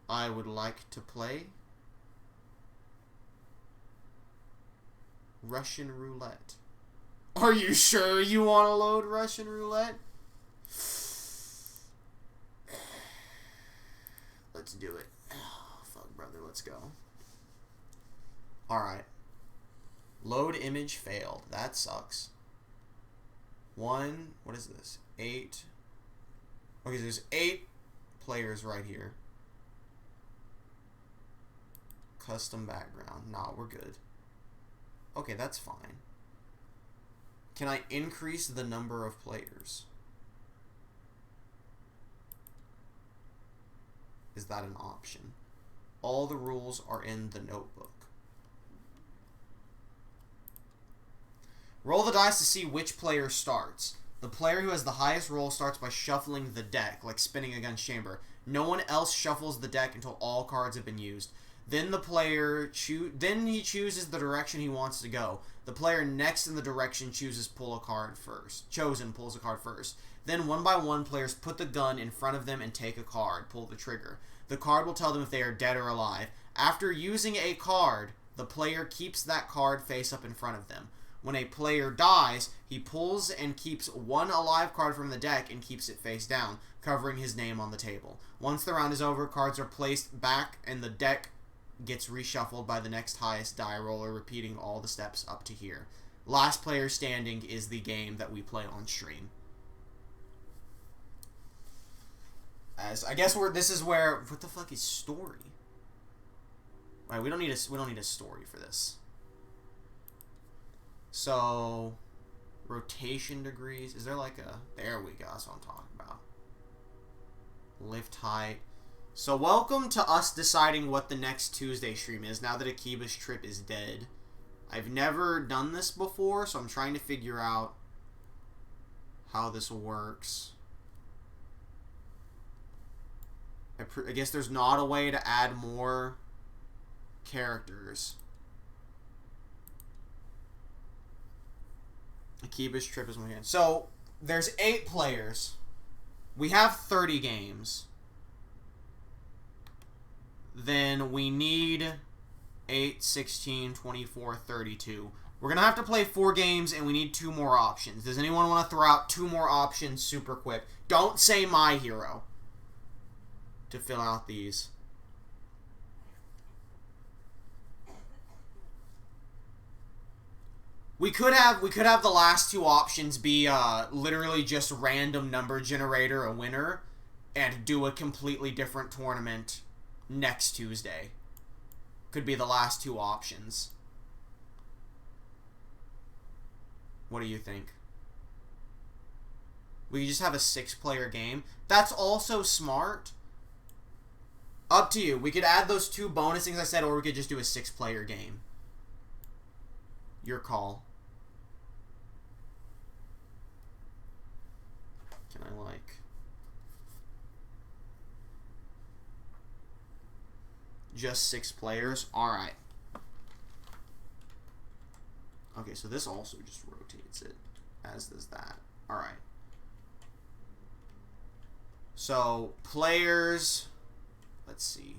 I would like to play Russian Roulette. Are you sure you want to load Russian Roulette? Let's do it. Oh, fuck, brother. Let's go. Alright. Load image failed. That sucks. What is this? 8. Okay, so there's 8 players right here. Custom background. Nah, we're good. Okay, that's fine. Can I increase the number of players? Is that an option? All the rules are in the notebook. Roll the dice to see which player starts. The player who has the highest roll starts by shuffling the deck, like spinning against chamber. No one else shuffles the deck until all cards have been used. Then the player he chooses the direction he wants to go. The player next in the direction pulls a card first. Then one by one, players put the gun in front of them and take a card. Pull the trigger. The card will tell them if they are dead or alive. After using a card, the player keeps that card face up in front of them. When a player dies, he pulls and keeps one alive card from the deck and keeps it face down, covering his name on the table. Once the round is over, cards are placed back and the deck gets reshuffled by the next highest die roller, repeating all the steps up to here. Last player standing is the game that we play on stream. As I guess this is where, what the fuck is story? Right, we don't need a story for this. So, rotation degrees. Is there like a... There we go. That's what I'm talking about. Lift height. So, welcome to us deciding what the next Tuesday stream is, now that Akiba's trip is dead. I've never done this before, so I'm trying to figure out how this works. I guess there's not a way to add more characters. Akiba's trip is one again. So, there's 8 players. We have 30 games. Then we need 8, 16, 24, 32. We're going to have to play 4 games, and we need 2 more options. Does anyone want to throw out 2 more options super quick? Don't say My Hero to fill out these. We could have the last 2 options be literally just random number generator, a winner, and do a completely different tournament next Tuesday. Could be the last 2 options. What do you think? We could just have a 6-player game. That's also smart. Up to you. We could add those 2 bonus things I said, or we could just do a 6-player game. Your call. Can I, like... Just 6 players? Alright. Okay, so this also just rotates it, as does that. Alright. So, players... Let's see.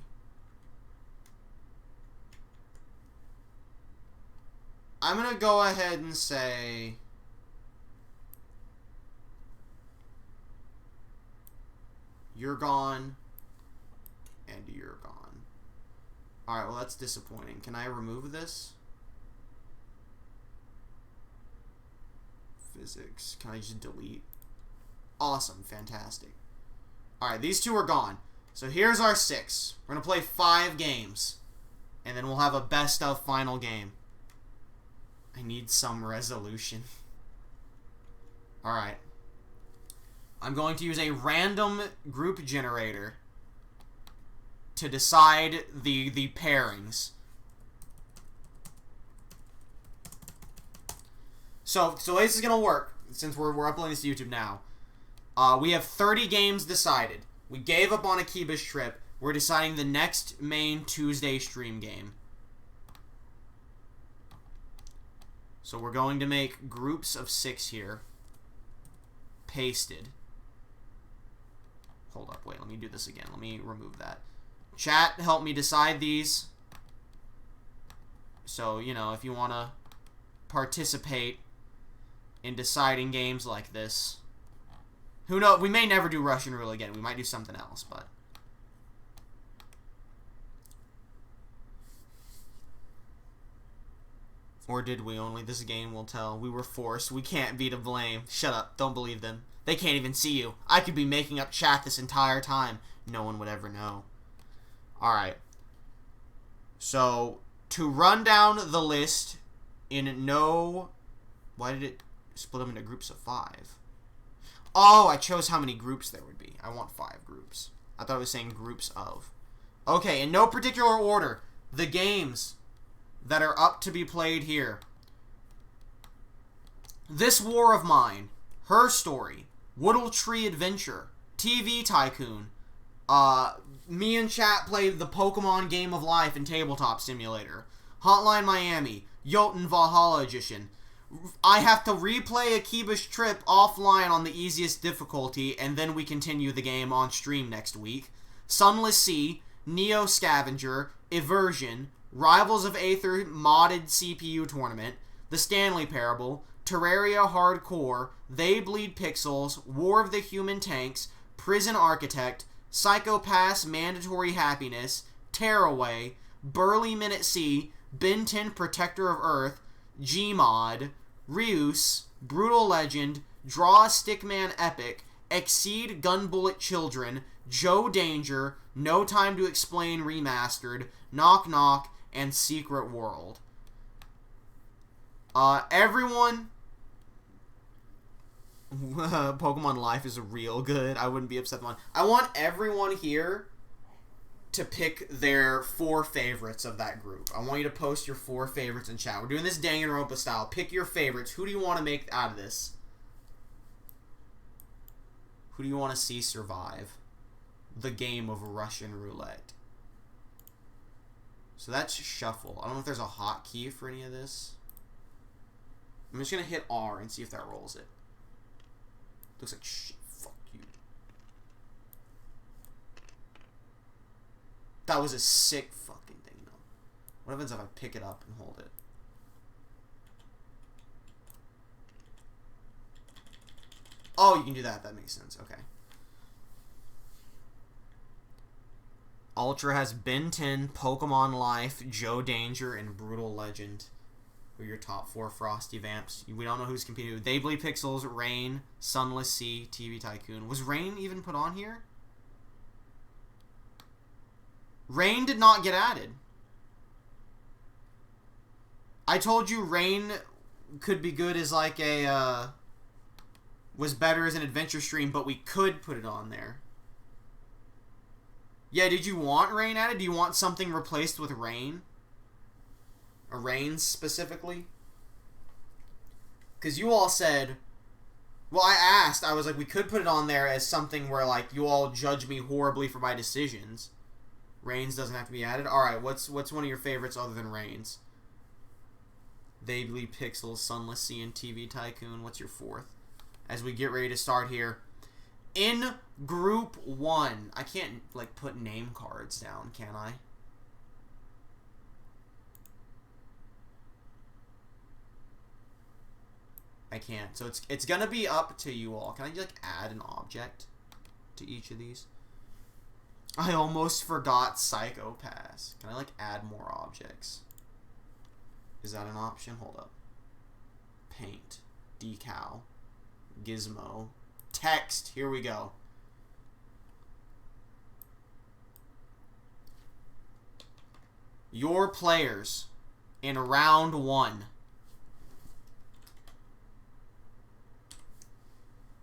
I'm going to go ahead and say... You're gone. And you're gone. Alright, well that's disappointing. Can I remove this? Physics. Can I just delete? Awesome. Fantastic. Alright, these 2 are gone. So here's our 6. We're going to play 5 games. And then we'll have a best of final game. I need some resolution. Alright. I'm going to use a random group generator to decide the pairings. So the way this is going to work, since we're uploading this to YouTube now, we have 30 games decided. We gave up on Akiba's trip. We're deciding the next main Tuesday stream game. So we're going to make groups of 6 here. Pasted. Hold up, wait, let me do this again. Let me remove that. Chat helped me decide these. So, you know, if you want to participate in deciding games like this. Who knows? We may never do Russian Roulette again. We might do something else, but... Or did we only? This game will tell. We were forced. We can't be to blame. Shut up. Don't believe them. They can't even see you. I could be making up chat this entire time. No one would ever know. Alright. So, to run down the list in no... Why did it split them into groups of 5? Oh, I chose how many groups there would be. I want 5 groups. I thought it was saying groups of. Okay, in no particular order, the games that are up to be played here. This War of Mine, Her Story, Woodle Tree Adventure, TV Tycoon. Me and chat played the Pokemon Game of Life and Tabletop Simulator. Hotline Miami, Jotun Valhalla Edition. I have to replay Akiba's Trip offline on the easiest difficulty, and then we continue the game on stream next week. Sunless Sea, Neo Scavenger, Eversion, Rivals of Aether modded CPU tournament, The Stanley Parable, Terraria Hardcore, They Bleed Pixels, War of the Human Tanks, Prison Architect, Psychopaths Mandatory Happiness, Tearaway, Burly Minute C, Ben 10 Protector of Earth, Gmod, Reus, Brutal Legend, Draw a Stickman Epic, Exceed Gunbullet Children, Joe Danger, No Time to Explain Remastered, Knock Knock, and Secret World. Everyone... Pokemon Life is real good. I wouldn't be upset with one. I want everyone here to pick their 4 favorites of that group. I want you to post your 4 favorites in chat. We're doing this Danganronpa style. Pick your favorites. Who do you want to make out of this? Who do you want to see survive the game of Russian Roulette? So that's shuffle. I don't know if there's a hotkey for any of this. I'm just going to hit R and see if that rolls it. Looks like shit. Fuck you. That was a sick fucking thing, though. What happens if I pick it up and hold it? Oh, you can do that. That makes sense. Okay. Ultra has Ben 10, Pokemon Life, Joe Danger, and Brutal Legend. Who are your top 4 Frosty Vamps? We don't know who's competing with. They Bleed Pixels, Rain, Sunless Sea, TV Tycoon. Was Rain even put on here? Rain did not get added. I told you Rain could be good as like a, was better as an adventure stream, but we could put it on there. Yeah, did you want Rain added? Do you want something replaced with Rain? Or Rain specifically? Because you all said... Well, I asked. I was like, we could put it on there as something where, like, you all judge me horribly for my decisions. Rains doesn't have to be added. Alright, what's one of your favorites other than Rains? They Bleed Pixels, Sunless Sea, and TV Tycoon. What's your 4th? As we get ready to start here. In Group 1. I can't, like, put name cards down, can I? I can't. So it's gonna be up to you all. Can I, like, add an object to each of these? I almost forgot Psychopaths. Can I, like, add more objects? Is that an option? Hold up. Paint. Decal. Gizmo. Text. Here we go. Your players in round 1.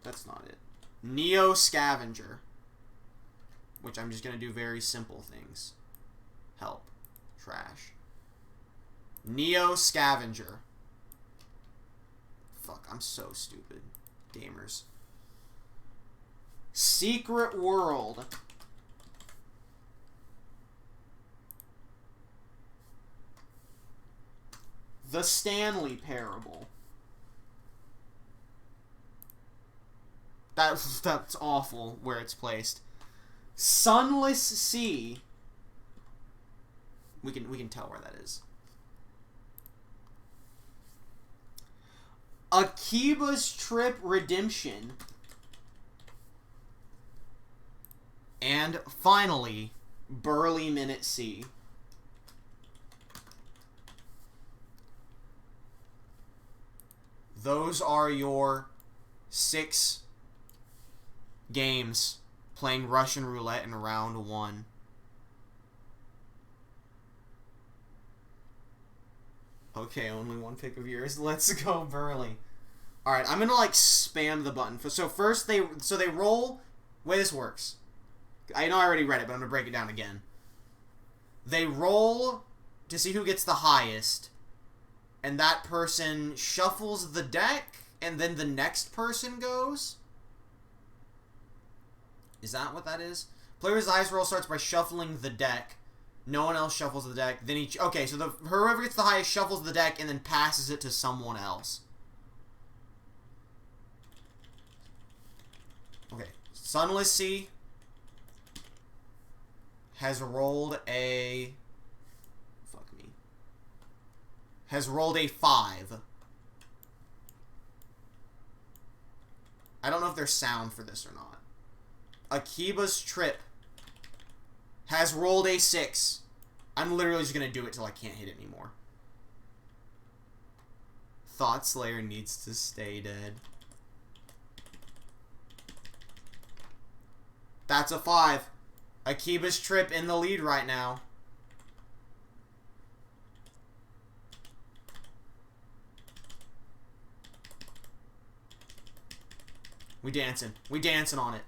That's not it. Neo Scavenger. Which I'm just going to do very simple things. Help. Trash. Neo Scavenger. Fuck, I'm so stupid. Gamers. Secret World. The Stanley Parable. That's awful where it's placed. Sunless Sea. We can tell where that is. Akiba's Trip Redemption. And finally, Burly Minute C. Those are your 6 games playing Russian Roulette in round 1. Okay, only one pick of yours. Let's go, Burly. Alright, I'm gonna, like, spam the button. So first, they roll... way this works. I know I already read it, but I'm gonna break it down again. They roll to see who gets the highest, and that person shuffles the deck, and then the next person goes? Is that what that is? Player's highest roll starts by shuffling the deck. No one else shuffles the deck. Then each... okay, so whoever gets the highest shuffles the deck and then passes it to someone else. Okay. Sunless Sea has rolled a... fuck me. Has rolled a 5. I don't know if there's sound for this or not. Akiba's Trip has rolled a 6. I'm literally just going to do it till I can't hit it anymore. Thought Slayer needs to stay dead. That's a 5. Akiba's Trip in the lead right now. We dancing. We dancing on it.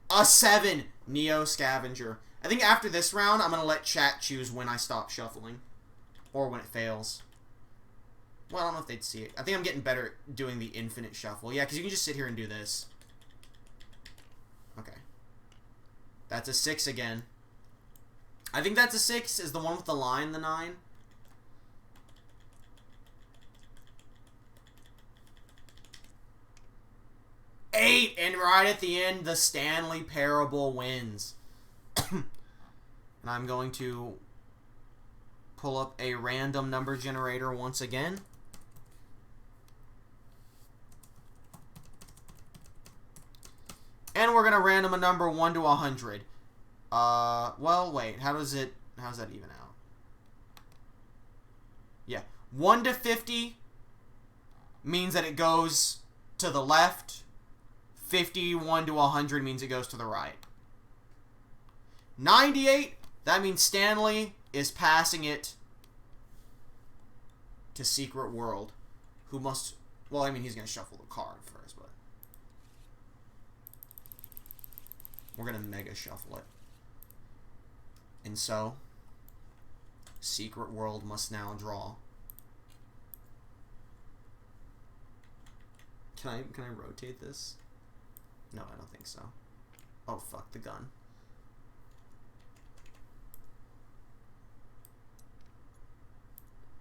A 7. Neo Scavenger. I think after this round, I'm going to let chat choose when I stop shuffling. Or when it fails. Well, I don't know if they'd see it. I think I'm getting better at doing the infinite shuffle. Yeah, because you can just sit here and do this. Okay. That's a 6 again. I think that's a 6. Is the one with the line the 9? Eight, and right at the end, the Stanley Parable wins. And I'm going to pull up a random number generator once again. And we're going to random a number 1 to 100. Well, wait. How's that even out? Yeah. 1 to 50 means that it goes to the left. 51 to 100 means it goes to the right. 98, that means Stanley is passing it to Secret World, who must... well, I mean, he's going to shuffle the card first, but... we're going to mega shuffle it. And so, Secret World must now draw. Can I rotate this? No, I don't think so. Oh, fuck the gun.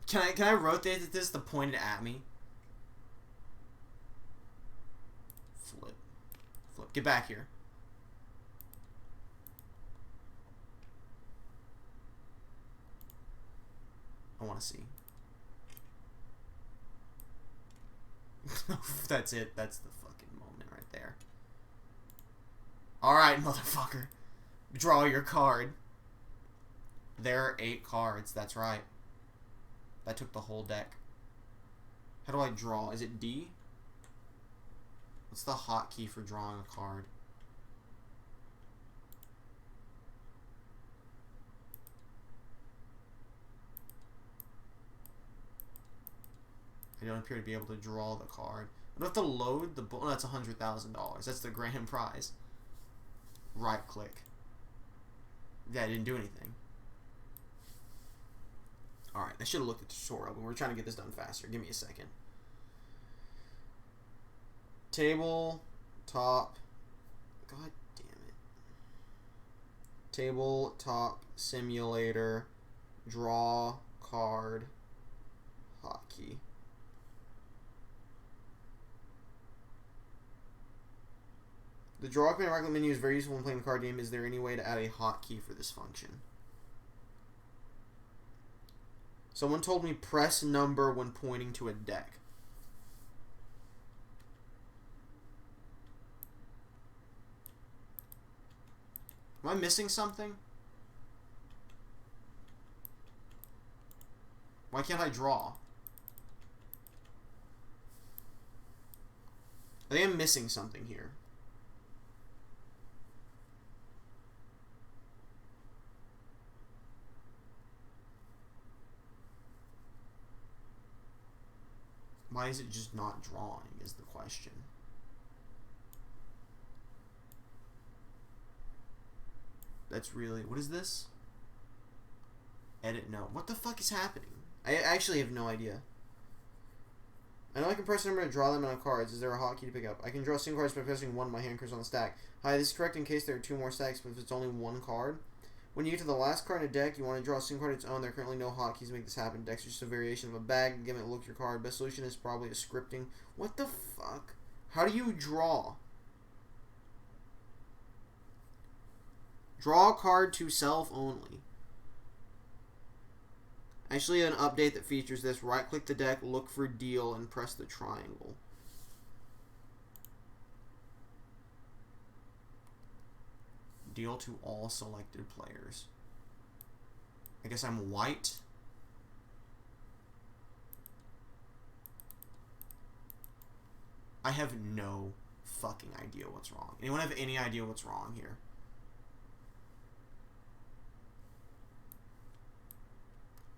Can I rotate this to point it at me? Flip. Flip. Get back here. I want to see. That's it. That's the fucking moment right there. Alright, motherfucker. Draw your card. There are 8 cards. That's right. That took the whole deck. How do I draw? Is it D? What's the hotkey for drawing a card? I don't appear to be able to draw the card. I don't have to load the... oh, that's $100,000. That's the grand prize. Right click. Yeah, I didn't do anything. Alright, I should have looked at the tutorial, but we're trying to get this done faster. Give me a second. Tabletop. God damn it. Tabletop Simulator. Draw card. Hotkey. The draw command right menu is very useful when playing the card game. Is there any way to add a hotkey for this function? Someone told me press number when pointing to a deck. Am I missing something? Why can't I draw? I think I'm missing something here. Why is it just not drawing is the question. That's really... What is this? Edit no. What the fuck is happening? I actually have no idea. I know I can press a number to draw them on cards. Is there a hotkey to pick up? I can draw single cards by pressing one of my hand cards on the stack. Hi, this is correct in case there are 2 more stacks, but if it's only 1 card. When you get to the last card in a deck, you want to draw a single card of its own. There are currently no hotkeys to make this happen. Decks are just a variation of a bag. Give it a look at your card. Best solution is probably a scripting. What the fuck? How do you draw? Draw a card to self only. Actually, an update that features this. Right-click the deck, look for deal, and press the triangle. Deal to all selected players. I guess I'm white. I have no fucking idea what's wrong. Anyone have any idea what's wrong here?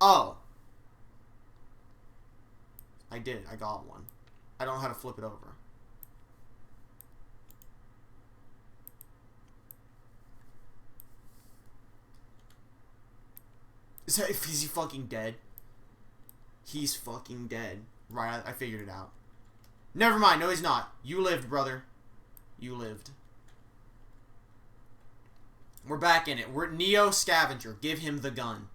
Oh. I did. I got one. I don't know how to flip it over. Is he fucking dead? He's fucking dead. Right, I figured it out. Never mind. No, he's not. You lived, brother. You lived. We're back in it. We're Neo Scavenger. Give him the gun.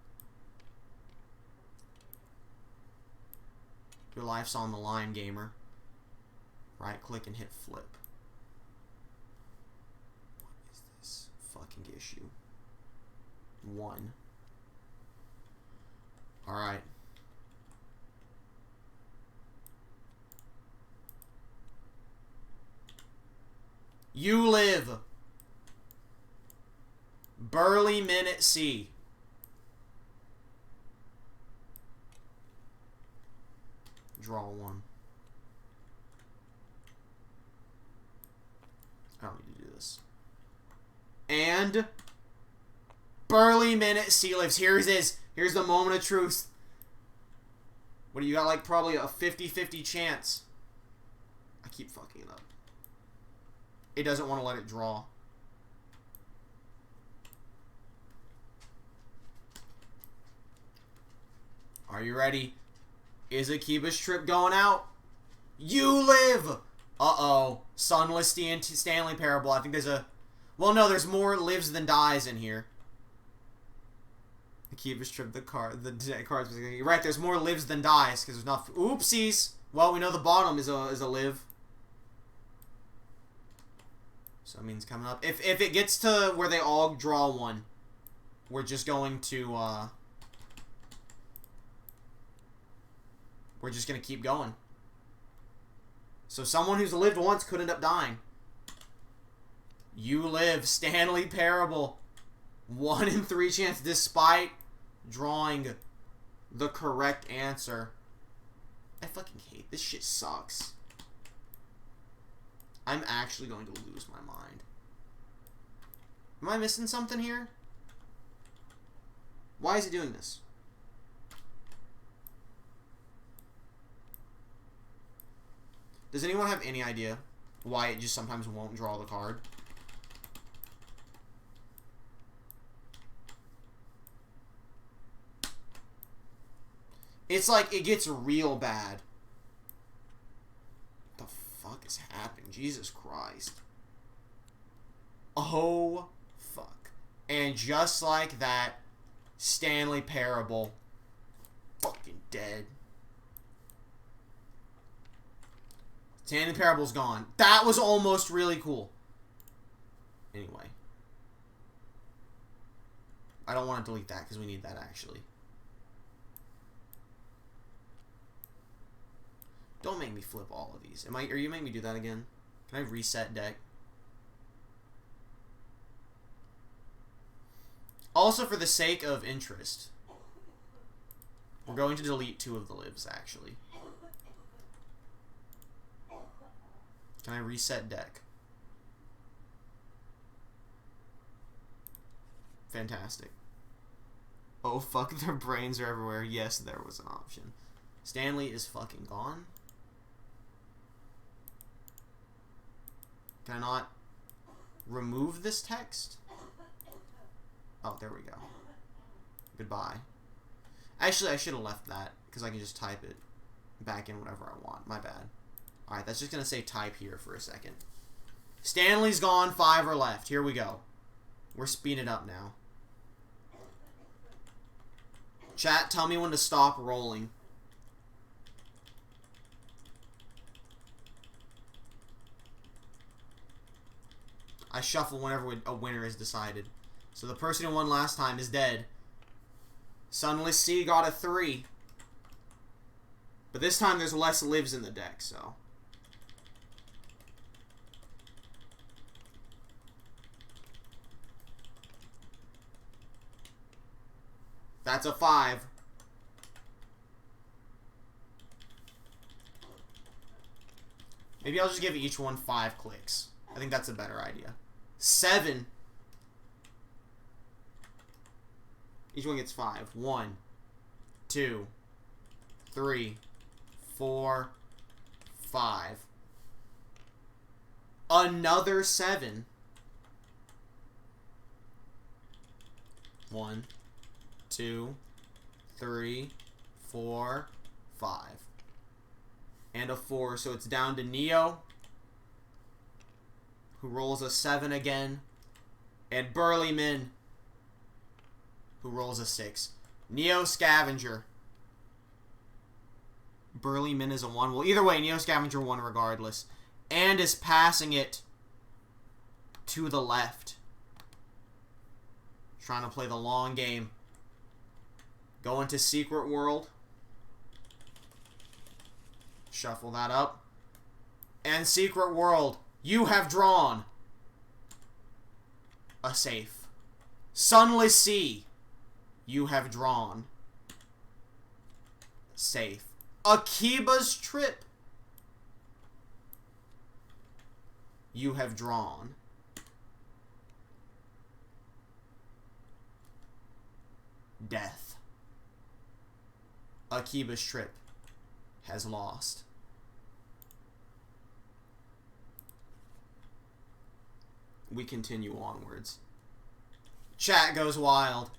Your life's on the line, gamer. Right click and hit flip. What is this fucking issue? 1. Alright. You live. Burly men at sea. Draw 1. I don't need to do this. And Burly men at sea lives. Here's the moment of truth. What do you got? Like probably a 50-50 chance. I keep fucking it up. It doesn't want to let it draw. Are you ready? Is Akiba's trip going out? You live! Uh-oh. Sunless Stanley Parable. I think there's a... Well, no, there's more lives than dies in here. Akiba's trip, the cards... You're right, there's more lives than dies, because there's not... Oopsies! Well, we know the bottom is a live. So that means coming up. If it gets to where they all draw one, we're just going to, we're just going to keep going. So someone who's lived once could end up dying. You live. Stanley Parable. 1 in 3 chance despite drawing the correct answer. I fucking hate this shit. Sucks. I'm actually going to lose my mind. Am I missing something here? Why is it doing this? Does anyone have any idea why it just sometimes won't draw the card? It's like it gets real bad. What the fuck is happening? Jesus Christ. Oh, fuck. And just like that, Stanley Parable fucking dead. Stanley Parable's gone. That was almost really cool. Anyway. I don't want to delete that because we need that actually. me flip all of these. Are you making me do that again? Can I reset deck? Also, for the sake of interest, we're going to delete 2 of the lives, actually. Can I reset deck? Fantastic. Oh, fuck, their brains are everywhere. Yes, there was an option. Stanley is fucking gone. Can I not remove this text? Oh, there we go. Goodbye. Actually, I should have left that, because I can just type it back in whatever I want. My bad. Alright, that's just going to say type here for a second. Stanley's gone, 5 are left. Here we go. We're speeding it up now. Chat, tell me when to stop rolling. I shuffle whenever a winner is decided. So the person who won last time is dead. Sunless Sea got a 3. But this time there's less lives in the deck, so. That's a 5. Maybe I'll just give each one 5 clicks. I think that's a better idea. 7. Each one gets 5. 1, 2, 3, 4, 5. Another 7. 1, 2, 3, 4, 5. And a 4, so it's down to Neo, who rolls a 7 again, and Burlyman, who rolls a 6. Neo Scavenger. Burlyman is a 1. Well, either way, Neo Scavenger won regardless. And is passing it to the left. Trying to play the long game. Going to Secret World. Shuffle that up. And Secret World, you have drawn a safe. Sunless Sea, you have drawn safe. Akiba's Trip, you have drawn death. Akiba's Trip has lost. We continue onwards. Chat goes wild.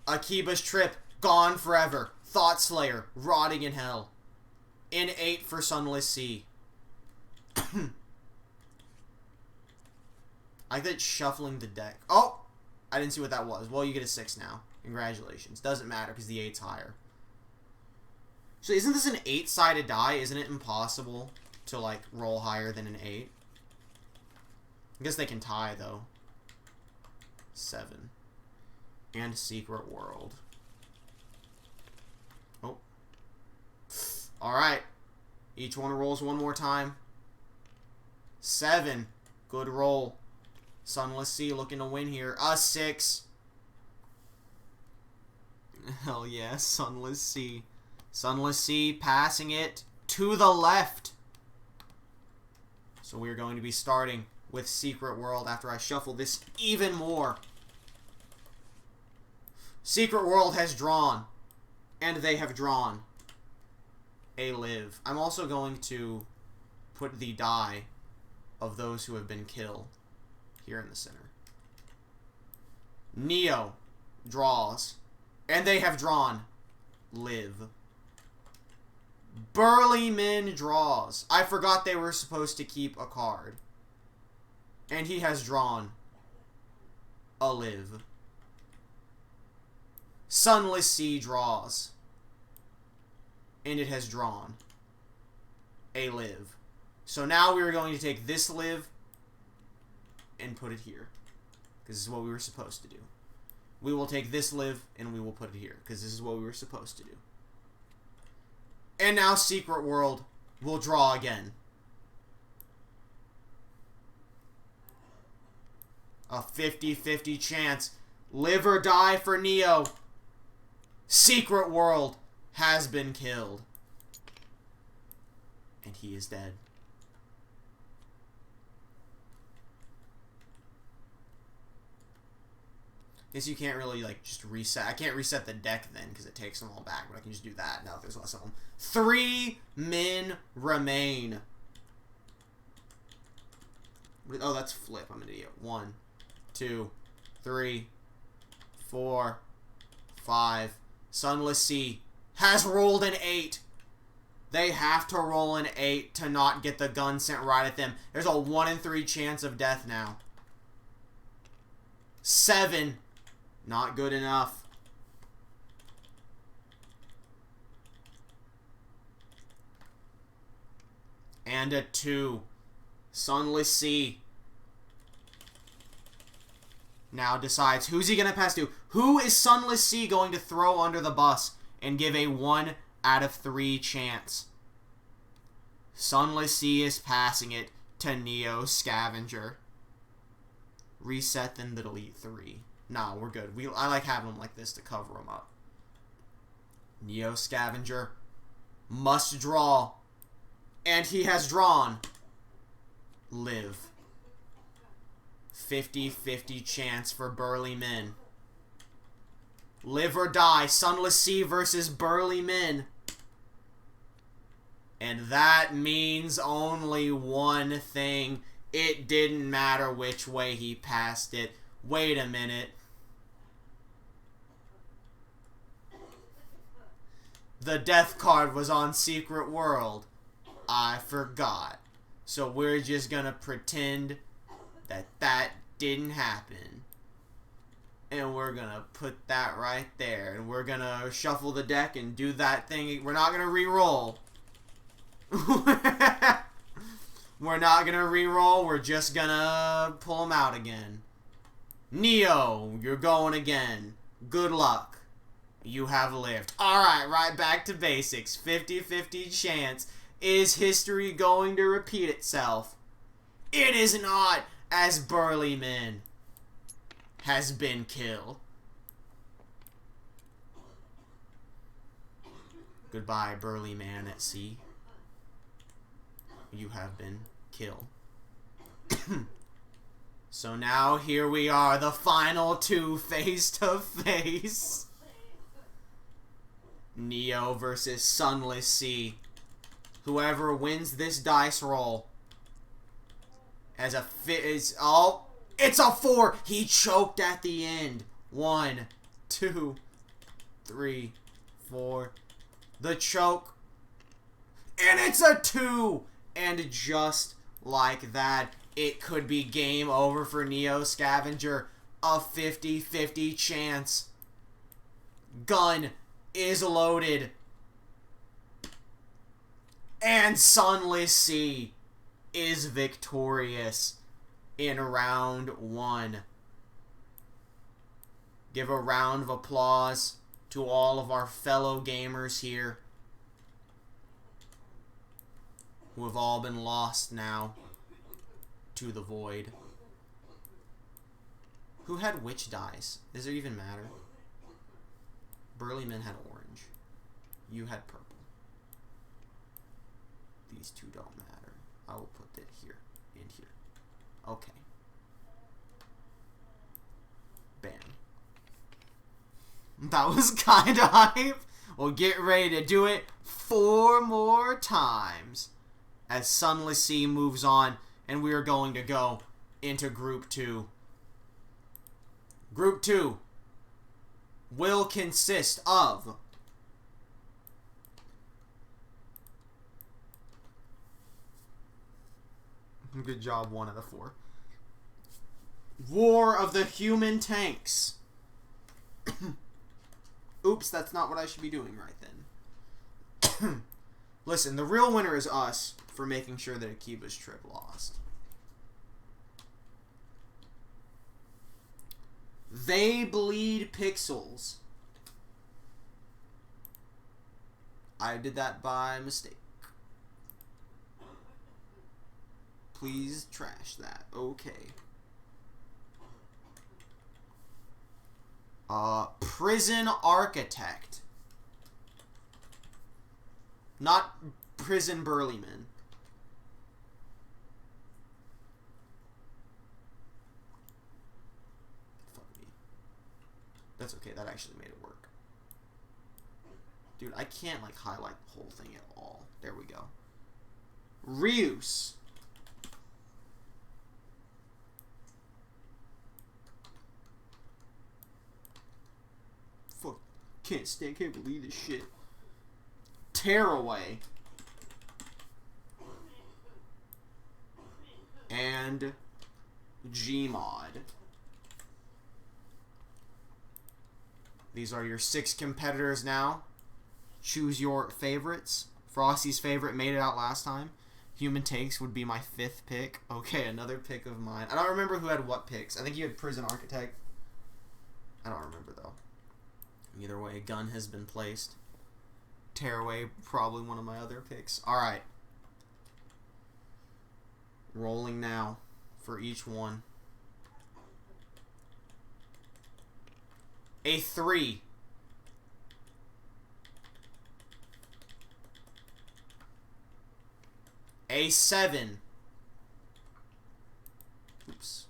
Akiba's Trip, gone forever. Thought Slayer, rotting in hell. In 8 for Sunless Sea. I did shuffling the deck. Oh! I didn't see what that was. Well, you get a 6 now. Congratulations. Doesn't matter because the 8's higher. So isn't this an 8-sided die? Isn't it impossible to, like, roll higher than an 8? I guess they can tie, though. 7. And Secret World. Oh. Alright. Each one rolls one more time. 7. Good roll. Sunless Sea looking to win here. A 6. Hell yeah, Sunless Sea. Sunless Sea passing it to the left. So we're going to be starting with Secret World after I shuffle this even more. Secret World has drawn. And they have drawn a live. I'm also going to put the die of those who have been killed here in the center. Neo draws. And they have drawn live. Burlyman draws. I forgot they were supposed to keep a card. And he has drawn a live. Sunless Sea draws. And it has drawn a live. So now we are going to take this live and put it here. Because this is what we were supposed to do. We will take this live and we will put it here. Because this is what we were supposed to do. And now Secret World We'll draw again. A 50-50 chance. Live or die for Neo. Secret World has been killed. And he is dead. Guess you can't really, like, just reset. I can't reset the deck then, because it takes them all back. But I can just do that now if there's less of them. 3 men remain. Oh, that's flip. I'm an idiot. 1, 2, 3, 4, 5. Sunless Sea has rolled an 8. They have to roll an 8 to not get the gun sent right at them. There's a 1 in 3 chance of death now. 7. Not good enough. And a 2. Sunless Sea now decides who's he going to pass to. Who is Sunless Sea going to throw under the bus and give a 1 out of 3 chance? Sunless Sea is passing it to Neo Scavenger. Reset, then delete 3. Nah, we're good. I like having them like this to cover them up. Neo Scavenger must draw. And he has drawn. Live. 50-50 chance for Burly Men. Live or die. Sunless Sea versus Burly Men. And that means only one thing. It didn't matter which way he passed it. Wait a minute. The death card was on Secret World. I forgot. So we're just gonna pretend that that didn't happen. And we're gonna put that right there. And we're gonna shuffle the deck and do that thing. We're not gonna re-roll. We're not gonna re-roll. We're just gonna pull them out again. Neo, you're going again. Good luck. You have lived. Alright, right back to basics. 50-50 chance. Is history going to repeat itself? It is not, as Burly Men has been killed. Goodbye, Burly Man at Sea. You have been killed. So now here we are, the final 2 face-to-face. Neo versus Sunless Sea. Whoever wins this dice roll as a it's a 4. He choked at the end. 1, 2, 3, 4. The choke. And it's a 2. And just like that, it could be game over for Neo Scavenger. A 50-50 chance. Gun is loaded. And Sunless Sea is victorious in round 1. Give a round of applause to all of our fellow gamers here who have all been lost now to the void. Who had which dice? Does it even matter? Burly Men had orange. You had purple. These two don't matter. I will put that here and here. Okay. Bam. That was kind of hype. We'll get ready to do it 4 more times as Sunless Sea moves on, and we are going to go into Group 2. Group 2 will consist of good job, 1 out of 4. War of the Human Tanks. Oops, that's not what I should be doing right then. Listen, the real winner is us for making sure that Akiba's trip lost. They bleed pixels. I did that by mistake. Please trash that. Okay. Prison Architect. Not Prison Burlyman. Fuck me. That's okay, that actually made it work. Dude, I can't, like, highlight the whole thing at all. There we go. Reuse. Fuck. Can't believe this shit. Tearaway. And Gmod. These are your 6 competitors now. Choose your favorites. Frosty's favorite made it out last time. Human Tanks would be my 5th pick. Okay, another pick of mine. I don't remember who had what picks. I think you had Prison Architect. I don't remember, though. Either way, gun has been placed. Tearaway, probably one of my other picks. Alright. Rolling now for each one. A 3. A 7. Oops.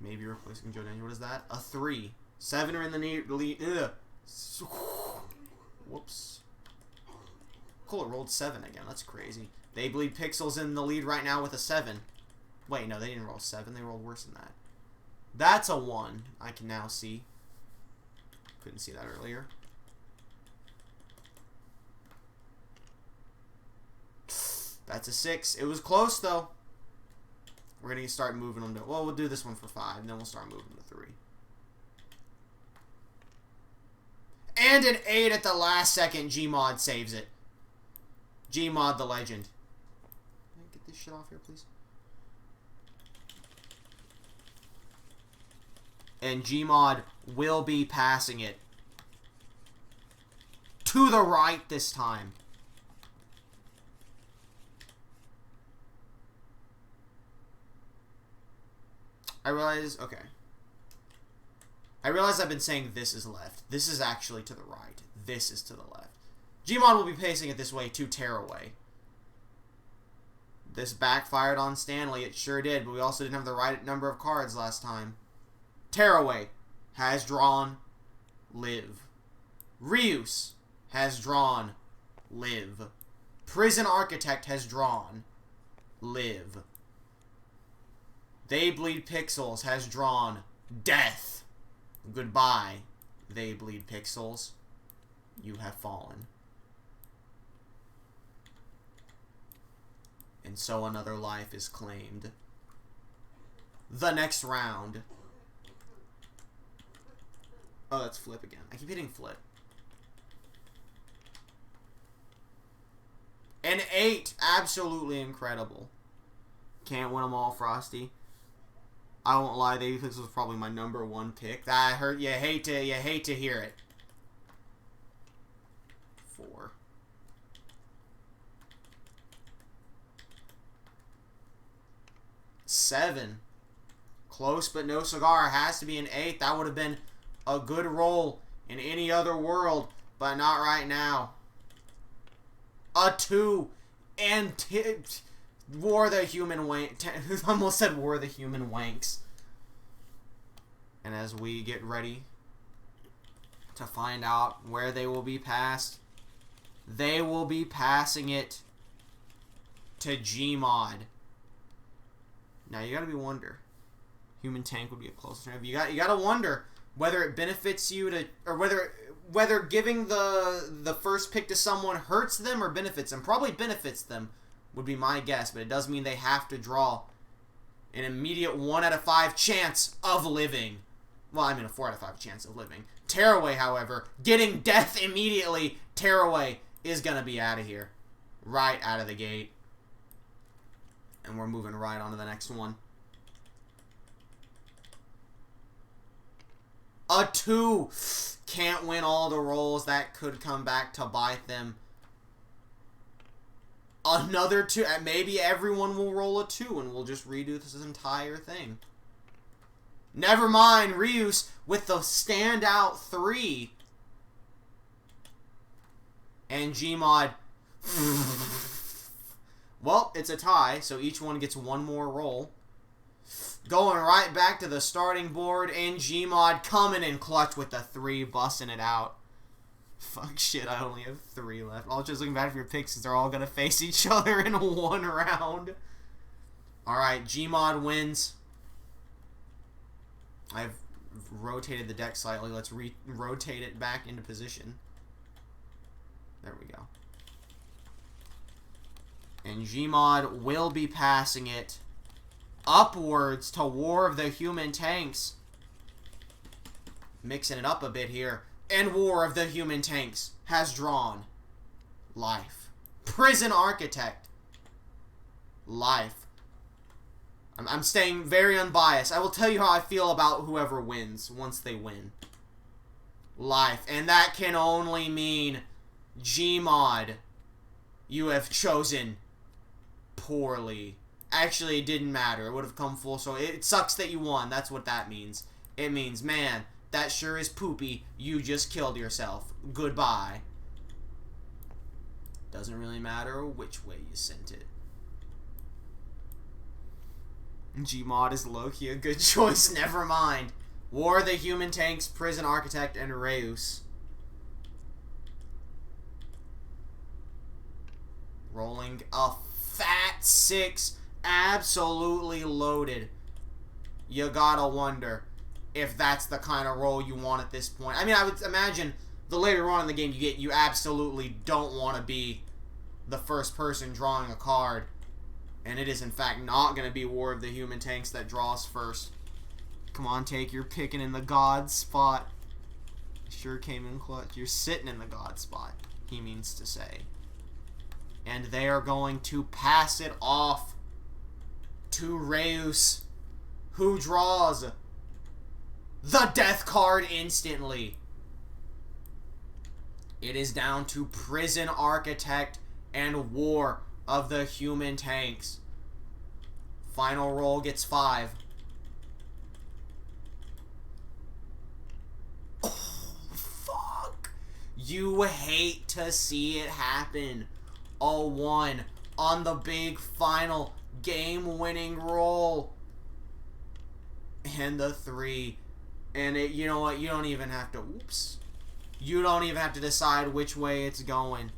Maybe replacing Joe Daniel. What is that? A 3. 7 are in the lead. Ugh. Whoops. Cool, it rolled 7 again. That's crazy. They Bleed Pixels in the lead right now with a 7. Wait, no, they didn't roll 7. They rolled worse than that. That's a 1. I can now see. Couldn't see that earlier. That's a 6. It was close, though. We're going to start moving them to... Well, we'll do this one for 5, and then we'll start moving to 3. And an 8 at the last second. Gmod saves it. Gmod the legend. Can I get this shit off here, please? And Gmod will be passing it. To the right this time. I realize, okay. I realize I've been saying this is left. This is actually to the right. This is to the left. Gmod will be pacing it this way to Tearaway. This backfired on Stanley. It sure did, but we also didn't have the right number of cards last time. Tearaway has drawn Live. Reuse has drawn Live. Prison Architect has drawn Live. They Bleed Pixels has drawn Death. Goodbye, They Bleed Pixels. You have fallen. And so another life is claimed. The next round. Oh, that's flip again. I keep hitting flip. An 8. Absolutely incredible. Can't win them all, Frosty. I won't lie, They Bleed Pixels was probably my #1 pick. That hurt. You hate to hear it. 4. Seven. Close but no cigar. Has to be an 8. That would have been a good roll in any other world, but not right now. A 2. And War the Human Wank. Almost said War the Human Wanks. And as we get ready to find out where they will be passed, they will be passing it to Gmod. Now you gotta be wonder. Human Tank would be a close alternative. You gotta wonder whether it benefits you to, or whether giving the first pick to someone hurts them or benefits them. Probably benefits them would be my guess, but it does mean they have to draw an immediate 1 out of 5 chance of living. Well, I mean a 4 out of 5 chance of living. Tearaway, however, getting death immediately. Tearaway is gonna be out of here, right out of the gate. And we're moving right on to the next one. A 2. Can't win all the rolls. That could come back to bite them. Another 2. Maybe everyone will roll a 2 and we'll just redo this entire thing. Never mind. Ryus with the standout 3. And Gmod. Well, it's a tie, so each one gets one more roll. Going right back to the starting board, and Gmod coming in clutch with the 3, busting it out. Fuck shit, I only have 3 left. I'll just looking back for your picks, because they're all going to face each other in one round. Alright, Gmod wins. I've rotated the deck slightly. Let's rotate it back into position. There we go. And Gmod will be passing it upwards to War of the Human Tanks. Mixing it up a bit here. And War of the Human Tanks has drawn life. Prison Architect. Life. I'm staying very unbiased. I will tell you how I feel about whoever wins once they win. Life. And that can only mean Gmod, you have chosen poorly. Actually, it didn't matter. It would have come full, so it sucks that you won. That's what that means. It means, man, that sure is poopy. You just killed yourself. Goodbye. Doesn't really matter which way you sent it. Gmod is low-key a good choice. Never mind. War of the Human Tanks, Prison Architect, and Ryus. Rolling a fat 6. Absolutely loaded. You gotta wonder if that's the kind of roll you want at this point. I mean, I would imagine the later on in the game you absolutely don't want to be the first person drawing a card. And it is, in fact, not going to be War of the Human Tanks that draws first. Come on, take your picking in the God spot. Sure came in clutch. You're sitting in the God spot, he means to say. And they are going to pass it off to Ryus, who draws the death card instantly. It is down to Prison Architect and War of the Human Tanks. Final roll gets 5. Oh, fuck. You hate to see it happen. A 1 on the big final game-winning roll. And the 3. And it, you know what? You don't even have to... Oops. You don't even have to decide which way it's going.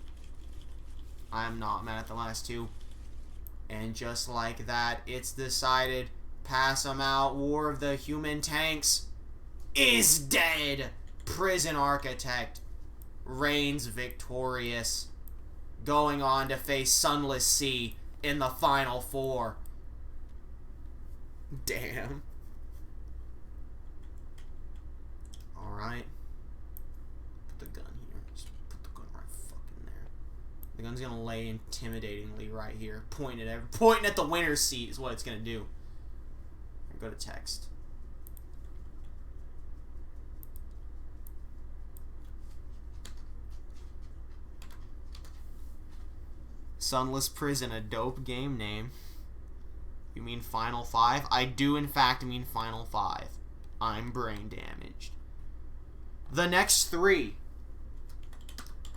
I'm not mad at the last 2. And just like that, it's decided. Pass them out. War of the Human Tanks is dead. Prison Architect reigns victorious, going on to face Sunless Sea in the Final 4. Damn. Alright. Put the gun here. Just put the gun right fucking there. The gun's gonna lay intimidatingly right here. Pointing at the winner's seat is what it's gonna do. Go to text. Sunless Prison, a dope game name. You mean Final 5? I do in fact mean Final 5. I'm brain damaged. The next 3.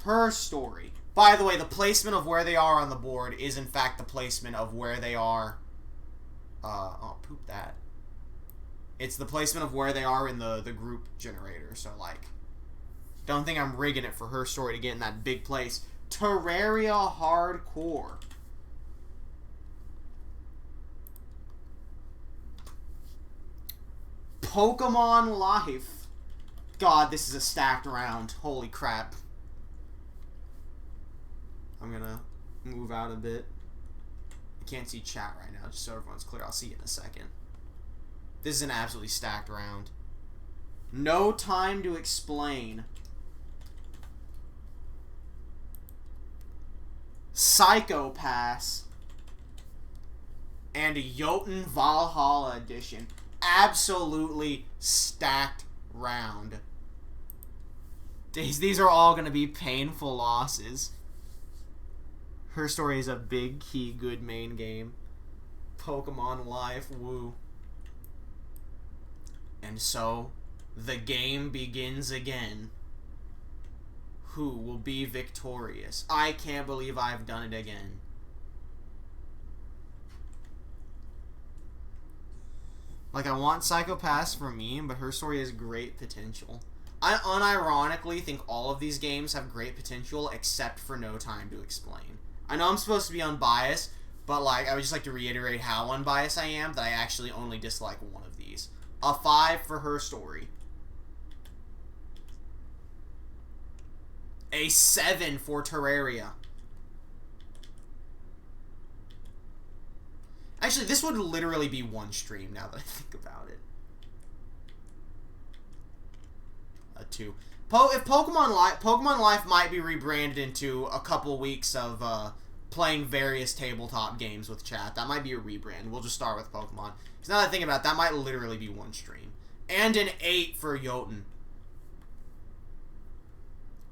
Her Story. By the way, the placement of where they are on the board is in fact the placement of where they are. Oh, poop that. It's the placement of where they are in the group generator. So, like, don't think I'm rigging it for Her Story to get in that big place. Terraria Hardcore. Pokemon Life. God, this is a stacked round. Holy crap. I'm gonna move out a bit. I can't see chat right now, just so everyone's clear. I'll see you in a second. This is an absolutely stacked round. No Time to Explain. Psychopass. And Jotun Valhalla Edition. Absolutely stacked round. These are all going to be painful losses. Her Story is a big, key, good main game. Pokemon Life, woo. And so, the game begins again. Who will be victorious? I can't believe I've done it again. Like, I want Psycho-Pass for me, but Her Story has great potential. I unironically think all of these games have great potential, except for No Time to Explain. I know I'm supposed to be unbiased, but, like, I would just like to reiterate how unbiased I am, that I actually only dislike one of these. A 5 for Her Story. A 7 for Terraria. Actually, this would literally be one stream now that I think about it. A 2. If Pokemon Life might be rebranded into a couple weeks of playing various tabletop games with chat. That might be a rebrand. We'll just start with Pokemon. Because now that I think about it, that might literally be one stream. And an 8 for Jotun.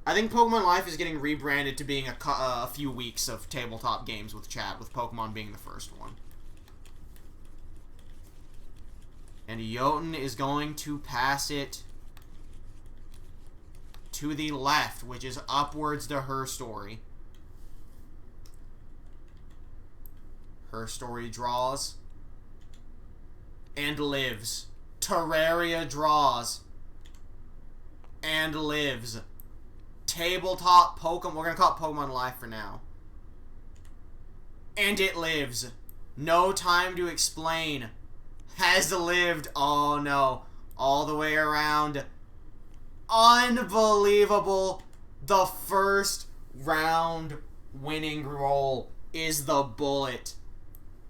I think Pokemon Life is getting rebranded to being a few weeks of tabletop games with chat, with Pokemon being the first one. And Jotun is going to pass it to the left, which is upwards to Her Story. Her Story draws and lives. Terraria draws and lives. Tabletop Pokemon. We're going to call it Pokemon Life for now. And it lives. No Time to Explain. Has lived. Oh no. All the way around. Unbelievable. The first round winning roll is the bullet.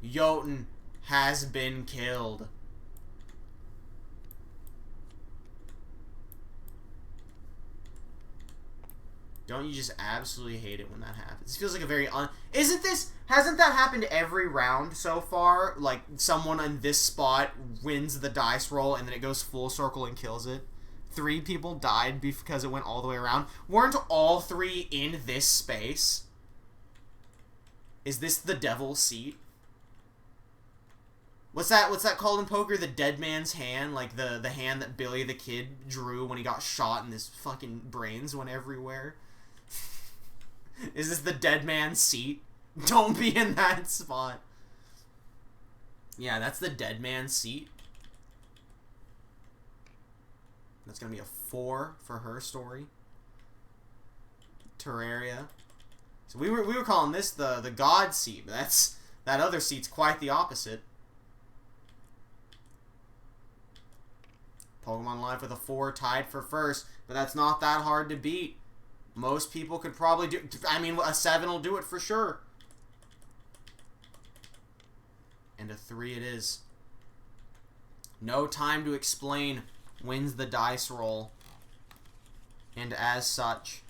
Jotun has been killed. Don't you just absolutely hate it when that happens? This feels like a very hasn't that happened every round so far? Like, someone on this spot wins the dice roll and then it goes full circle and kills it? 3 people died because it went all the way around. Weren't all 3 in this space? Is this the devil's seat? What's that called in poker? The dead man's hand? Like the hand that Billy the Kid drew when he got shot and his fucking brains went everywhere? Is this the dead man's seat? Don't be in that spot. Yeah, that's the dead man's seat. That's gonna be a 4 for Her Story. Terraria. So we were calling this the God seat, but that other seat's quite the opposite. Pokemon Life with a 4 tied for first, but that's not that hard to beat. Most people could probably do... I mean, a 7 will do it for sure. And a 3 it is. No Time to Explain wins the dice roll. And as such,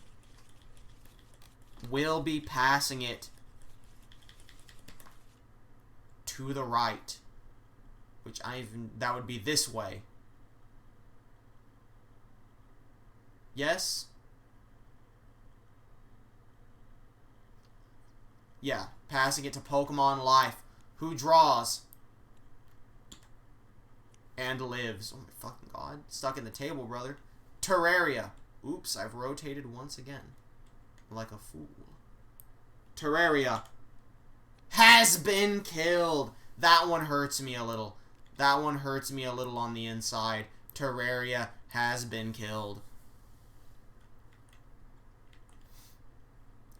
will be passing it to the right. Which that would be this way. Yes? Yeah, passing it to Pokemon Life, who draws and lives. Oh my fucking god. Stuck in the table, brother. Terraria. Oops, I've rotated once again. Like a fool. Terraria has been killed. That one hurts me a little. That one hurts me a little on the inside. Terraria has been killed.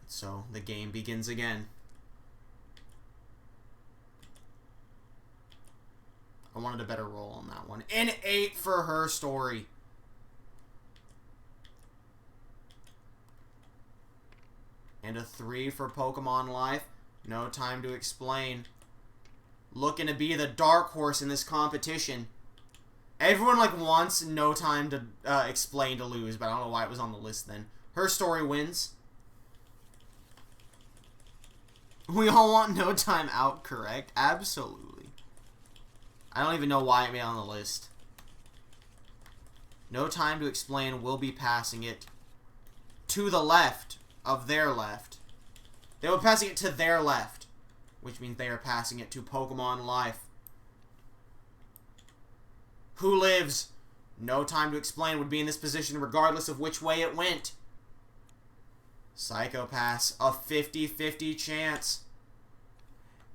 So, the game begins again. I wanted a better roll on that one. An 8 for Her Story. And a 3 for Pokemon Life. No Time to Explain. Looking to be the dark horse in this competition. Everyone, like, wants No Time to Explain to lose, but I don't know why it was on the list then. Her Story wins. We all want No Time Out, correct? Absolutely. I don't even know why it made it on the list. No Time to Explain will be passing it to the left of their left. They were passing it to their left, which means they are passing it to Pokemon Life. Who lives? No time to explain would be in this position regardless of which way it went. Psycho Pass, a 50-50 chance.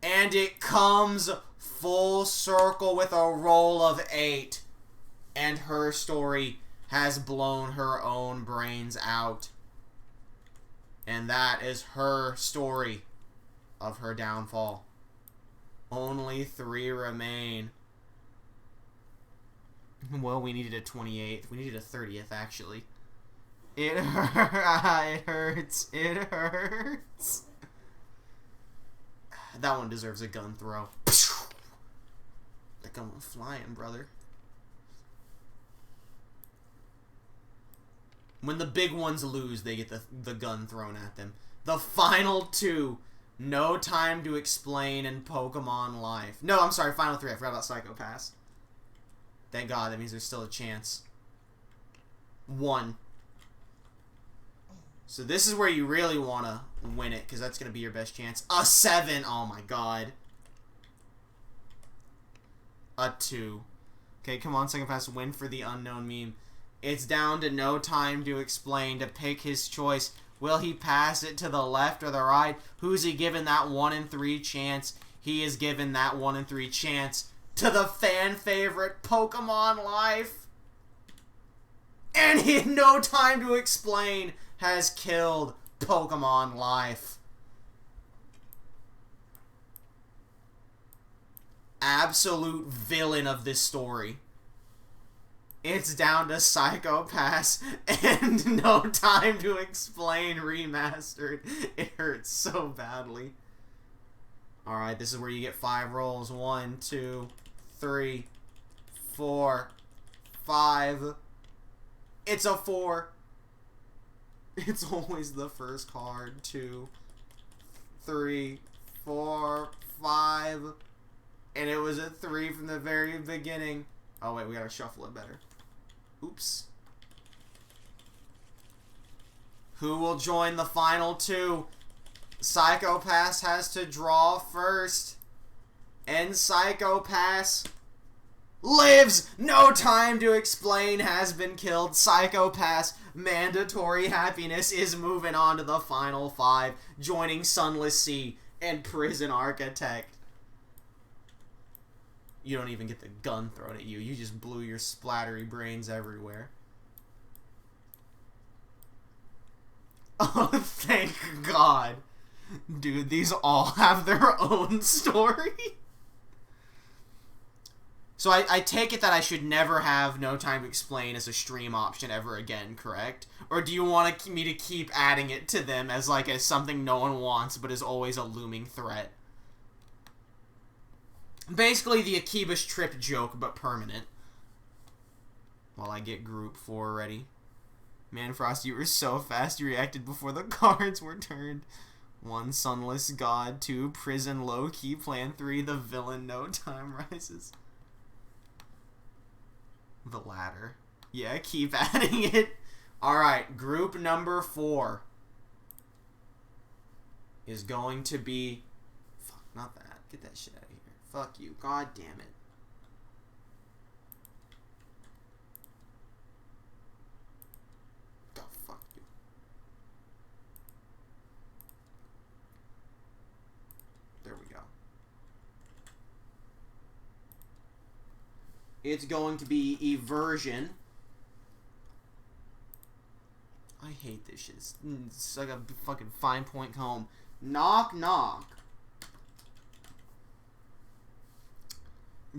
And it comes full circle with a roll of 8. And her story has blown her own brains out. And that is her story of her downfall. Only 3 remain. Well, we needed a 28th. We needed a 30th, actually. It hurts. It hurts. That one deserves a gun throw. That gun went flying, brother. When the big ones lose, they get the gun thrown at them. The final 2. No time to explain in Pokemon Life. No, I'm sorry, final 3. I forgot about Psycho Pass. Thank God, that means there's still a chance. 1. So this is where you really want to win it, because that's going to be your best chance. A 7! Oh my God. A 2. Okay, come on, Psycho Pass, win for the unknown meme. It's down to no time to explain, to pick his choice. Will he pass it to the left or the right? Who's he given that 1 in 3 chance? He is given that 1 in 3 chance to the fan favorite Pokemon Life. And in no time to explain has killed Pokemon Life. Absolute villain of this story. It's down to Psycho Pass and No Time to Explain remastered. It hurts so badly. Alright, this is where you get 5 rolls. 1, 2, 3, 4, 5. It's a 4. It's always the first card. 2, 3, 4, 5. And it was a 3 from the very beginning. Oh wait, we gotta shuffle it better. Oops. Who will join the final 2? Psycho Pass has to draw first. And Psycho Pass lives! No time to explain has been killed. Psycho Pass, mandatory happiness, is moving on to the final 5, joining Sunless Sea and Prison Architect. You don't even get the gun thrown at you. You just blew your splattery brains everywhere. Oh, thank God. Dude, these all have their own story. So I take it that I should never have No Time to Explain as a stream option ever again, correct? Or do you want me to keep adding it to them as like as something no one wants but is always a looming threat? Basically the Akiba's Trip joke, but permanent. While I get group 4 ready. Man, Frost, you were so fast you reacted before the cards were turned. 1, Sunless God. 2, Prison Low-Key. Plan 3, the villain No Time Rises. The latter. Yeah, keep adding it. Alright, group number 4 is going to be... Fuck, not that. Get that shit out of here. Fuck you. God damn it. Oh, fuck you. There we go. It's going to be Eversion. I hate this shit. It's like a fucking fine point comb. Knock, knock.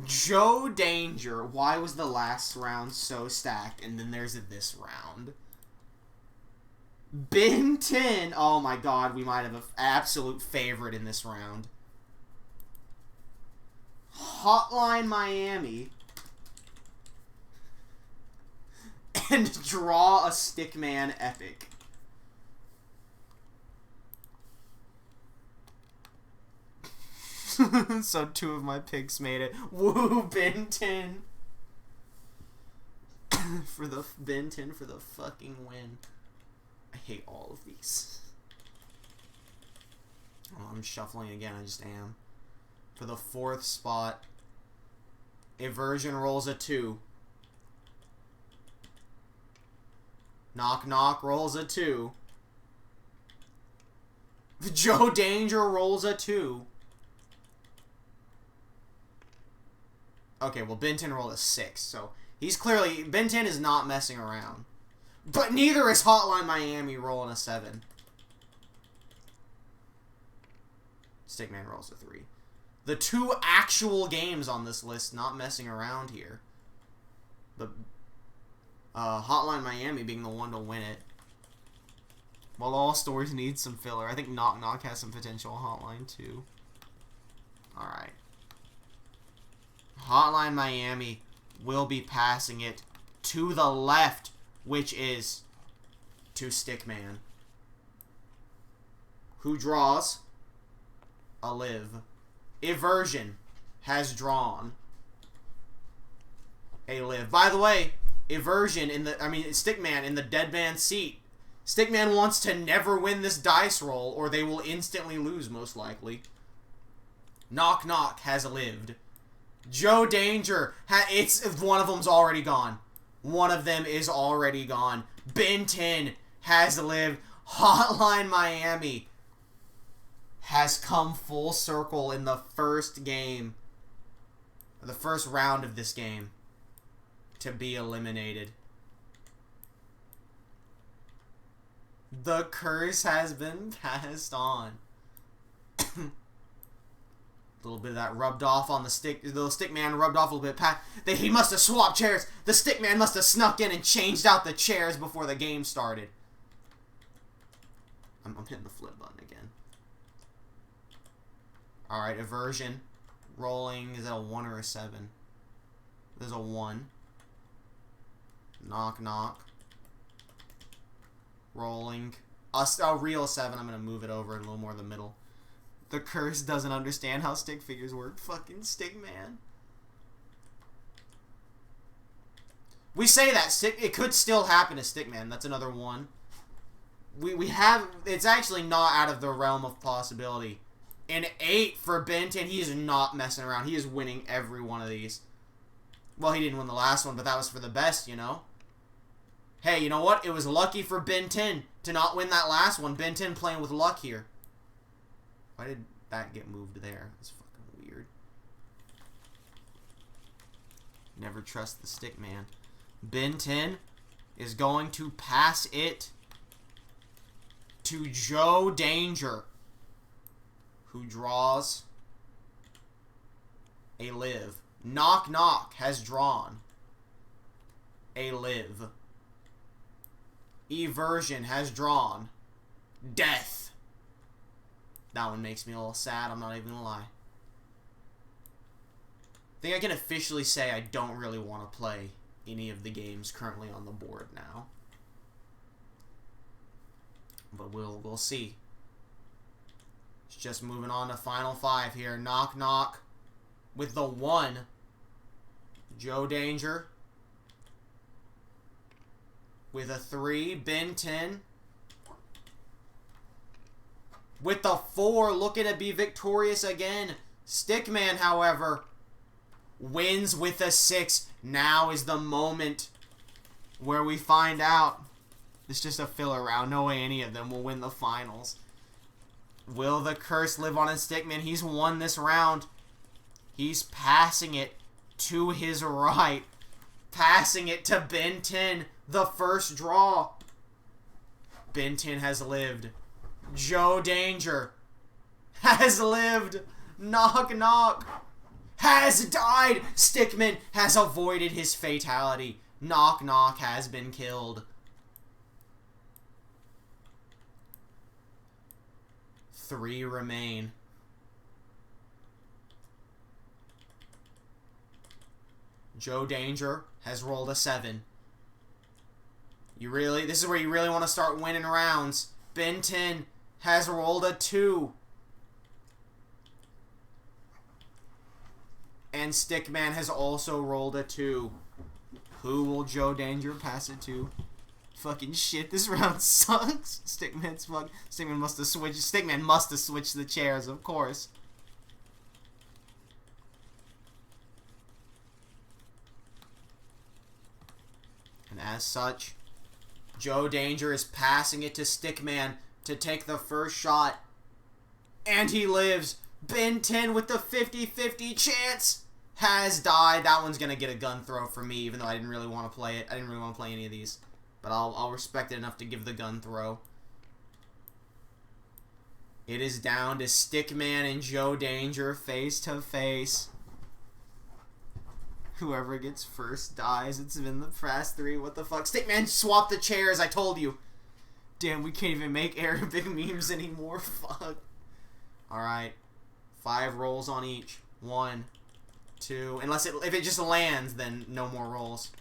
Joe Danger. Why was the last round so stacked? And then there's this round. Ben 10. Oh my God, we might have an absolute favorite in this round. Hotline Miami. And draw a Stickman Epic. So 2 of my picks made it. Woo, Ben 10. For the Ben 10 for the fucking win. I hate all of these. Oh, I'm shuffling again. I just am. For the 4th spot, Eversion rolls a 2. Knock Knock rolls a 2. Joe Danger rolls a 2. Okay, well, Ben 10 rolled a 6, so he's clearly... Ben 10 is not messing around. But neither is Hotline Miami rolling a 7. Stickman rolls a 3. The 2 actual games on this list not messing around here. The Hotline Miami being the one to win it. While all stories need some filler. I think Knock Knock has some potential. Hotline too. Alright. Hotline Miami will be passing it to the left, which is to Stickman, who draws a live. Eversion has drawn a live. By the way, Eversion Stickman in the dead man's seat. Stickman wants to never win this dice roll, or they will instantly lose, most likely. Knock Knock has lived. Joe Danger, one of them's already gone. One of them is already gone. Ben 10 has lived. Hotline Miami has come full circle in the first game, the first round of this game, to be eliminated. The curse has been passed on. A little bit of that rubbed off on the stick. The Stickman rubbed off a little bit. He must have swapped chairs. The Stickman must have snuck in and changed out the chairs before the game started. I'm hitting the flip button again. Alright, Eversion. Rolling. Is that a 1 or a 7? There's a 1. Knock Knock. Rolling. A real 7. I'm going to move it over a little more in the middle. The curse doesn't understand how stick figures work. Fucking Stickman. We say that. It could still happen to Stickman. That's another 1. We have... It's actually not out of the realm of possibility. An 8 for Benton. He is not messing around. He is winning every one of these. Well, he didn't win the last one, but that was for the best, you know? Hey, you know what? It was lucky for Ben 10 to not win that last one. Ben 10 playing with luck here. Why did that get moved there? That's fucking weird. Never trust the Stickman. Ben 10 is going to pass it to Joe Danger, who draws a live. Knock Knock has drawn a live. Eversion has drawn death. That one makes me a little sad, I'm not even gonna lie. I think I can officially say I don't really want to play any of the games currently on the board now. But we'll see. It's just moving on to Final 5 here. Knock Knock with the 1. Joe Danger with a 3. Ben 10 with the 4, looking to be victorious again. Stickman, however, wins with a 6. Now is the moment where we find out. It's just a filler round. No way any of them will win the finals. Will the curse live on his Stickman? He's won this round. He's passing it to his right. Passing it to Ben 10. The first draw. Ben 10 has lived. Joe Danger has lived. Knock Knock has died. Stickman has avoided his fatality. Knock Knock has been killed. 3 remain. Joe Danger has rolled a 7. This is where you really want to start winning rounds. Ben 10 has rolled a 2. And Stickman has also rolled a 2. Who will Joe Danger pass it to? Fucking shit, this round sucks. Stickman must have switched. Stickman must have switched the chairs, of course. And as such, Joe Danger is passing it to Stickman to take the first shot. And he lives. Ben 10 with the 50-50 chance has died. That one's going to get a gun throw for me, even though I didn't really want to play it. I didn't really want to play any of these. But I'll respect it enough to give the gun throw. It is down to Stickman and Joe Danger face to face. Whoever gets first dies. It's been the past 3. What the fuck? Stickman swapped the chairs, I told you. Damn, we can't even make Arabic memes anymore. Fuck. Alright. 5 rolls on each. 1, 2. Unless if it just lands, then no more rolls.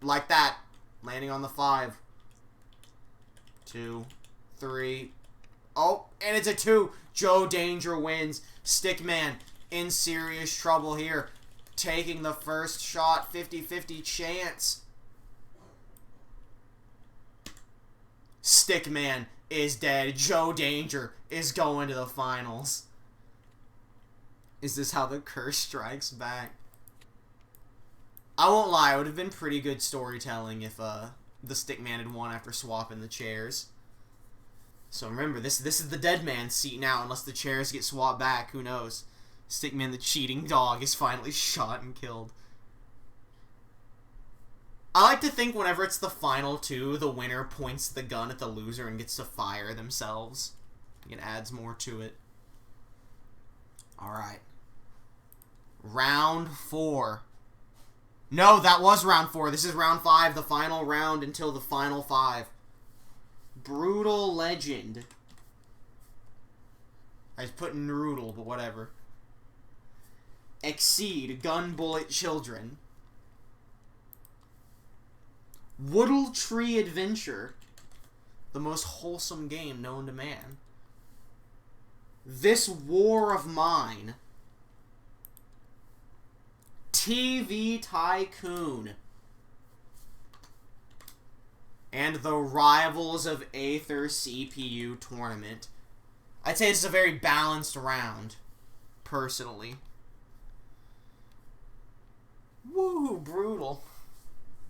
Like that. Landing on the 5. 2, 3. Oh, and it's a 2. Joe Danger wins. Stickman in serious trouble here. Taking the first shot. 50-50 chance. Stickman is dead. Joe Danger is going to the finals. Is this how the curse strikes back? I won't lie, it would have been pretty good storytelling if the Stickman had won after swapping the chairs. So remember, this is the dead man's seat now, unless the chairs get swapped back. Who knows? Stickman, the cheating dog, is finally shot and killed. I like to think whenever it's the final 2, the winner points the gun at the loser and gets to fire themselves. It adds more to it. Alright. Round 4. No, that was round 4. This is round 5, the final round until the final 5. Brutal Legend. I was putting Noodle, but whatever. Exceed Gun Bullet Children. Woodle Tree Adventure. The most wholesome game known to man. This War of Mine. TV Tycoon. And the Rivals of Aether CPU Tournament. I'd say this is a very balanced round, personally. Woo, brutal.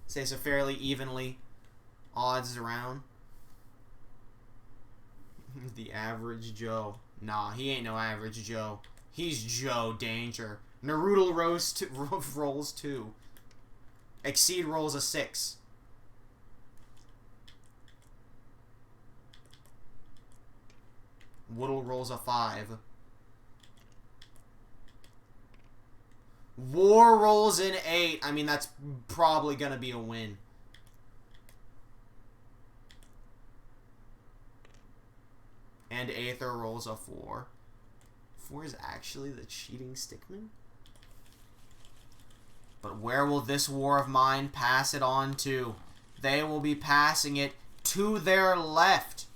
I'd say it's a fairly evenly odds around. The average Joe. Nah, he ain't no average Joe. He's Joe Danger. Naruto rolls 2. Exceed rolls a 6. Woodle rolls a 5. War rolls an 8. I mean, that's probably gonna be a win. And Aether rolls a 4. 4 is actually the cheating Stickman? But where will this War of Mine pass it on to? They will be passing it to their left.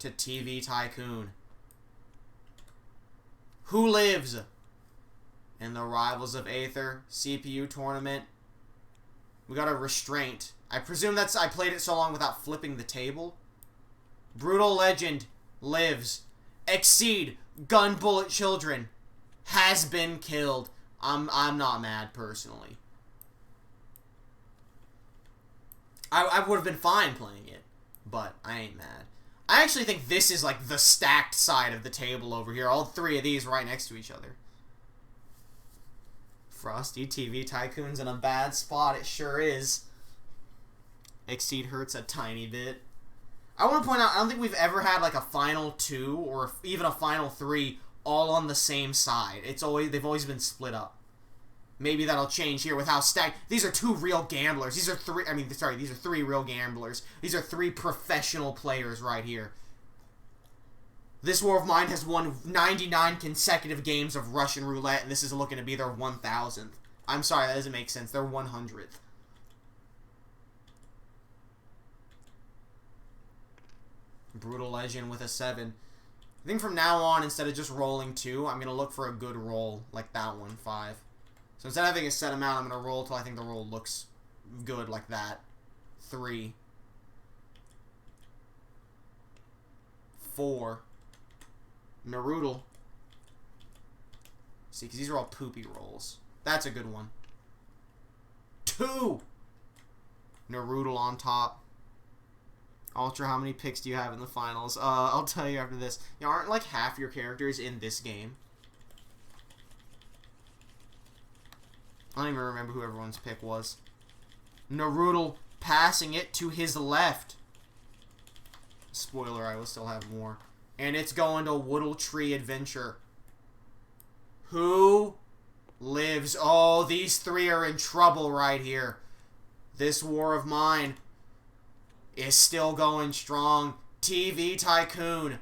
To TV Tycoon. Who lives? In the Rivals of Aether CPU Tournament. We got a Restraint. I presume that's... I played it so long without flipping the table. Brutal Legend lives. Exceed Gun Bullet Children has been killed. I'm not mad, personally. I would have been fine playing it, but I ain't mad. I actually think this is like the stacked side of the table over here. All 3 of these right next to each other. Frosty TV Tycoon's in a bad spot. It sure is. Exceed hurts a tiny bit. I want to point out, I don't think we've ever had like a final 2 or even a final 3 all on the same side. They've always been split up. Maybe that'll change here with how stacked. These are 2 real gamblers. These are 3 real gamblers. These are 3 professional players right here. This War of Mine has won 99 consecutive games of Russian Roulette, and this is looking to be their 1,000th. I'm sorry, that doesn't make sense. Their 100th. Brutal Legend with a 7. I think from now on, instead of just rolling 2, I'm going to look for a good roll, like that one, 5. So instead of having a set amount, I'm going to roll till I think the roll looks good, like that. 3. 4. Naruto. See, because these are all poopy rolls. That's a good one. 2! Naruto on top. Ultra, how many picks do you have in the finals? I'll tell you after this. Aren't like half your characters in this game? I don't even remember who everyone's pick was. Naruto passing it to his left. Spoiler, I will still have more. And it's going to Woodle Tree Adventure. Who lives? Oh, these 3 are in trouble right here. This war of mine is still going strong. TV Tycoon.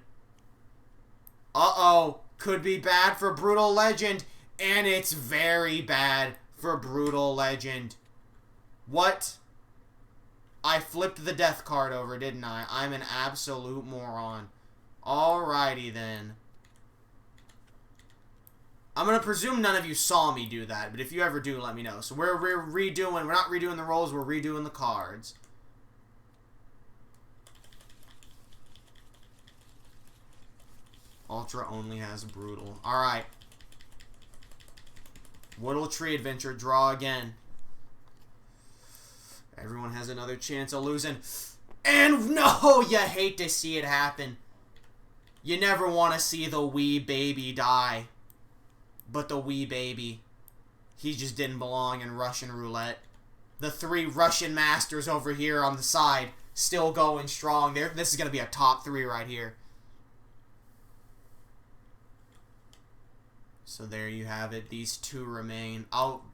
Uh-oh. Could be bad for Brutal Legend. And it's very bad for Brutal Legend. What? I flipped the death card over, didn't I? I'm an absolute moron. Alrighty then. I'm going to presume none of you saw me do that, but if you ever do, let me know. So we're redoing, we're not redoing the rolls, we're redoing the cards. Ultra only has Brutal. Alright. Woodle Tree Adventure, draw again. Everyone has another chance of losing. And no, you hate to see it happen. You never want to see the wee baby die. But the wee baby, he just didn't belong in Russian Roulette. The 3 Russian masters over here on the side, still going strong. This is going to be a top 3 right here. So there you have it. These 2 remain.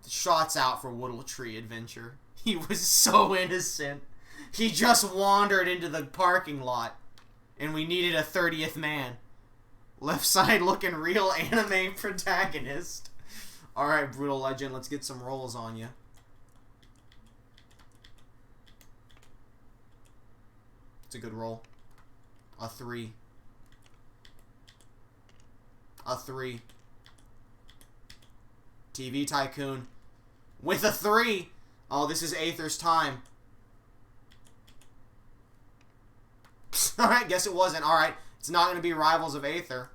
Shots out for Woodle Tree Adventure. He was so innocent. He just wandered into the parking lot. And we needed a 30th man. Left side looking real anime protagonist. Alright, Brutal Legend. Let's get some rolls on you. It's a good roll. A 3. A 3. TV Tycoon. With a 3. Oh, this is Aether's time. Alright, guess it wasn't. Alright, it's not going to be Rivals of Aether.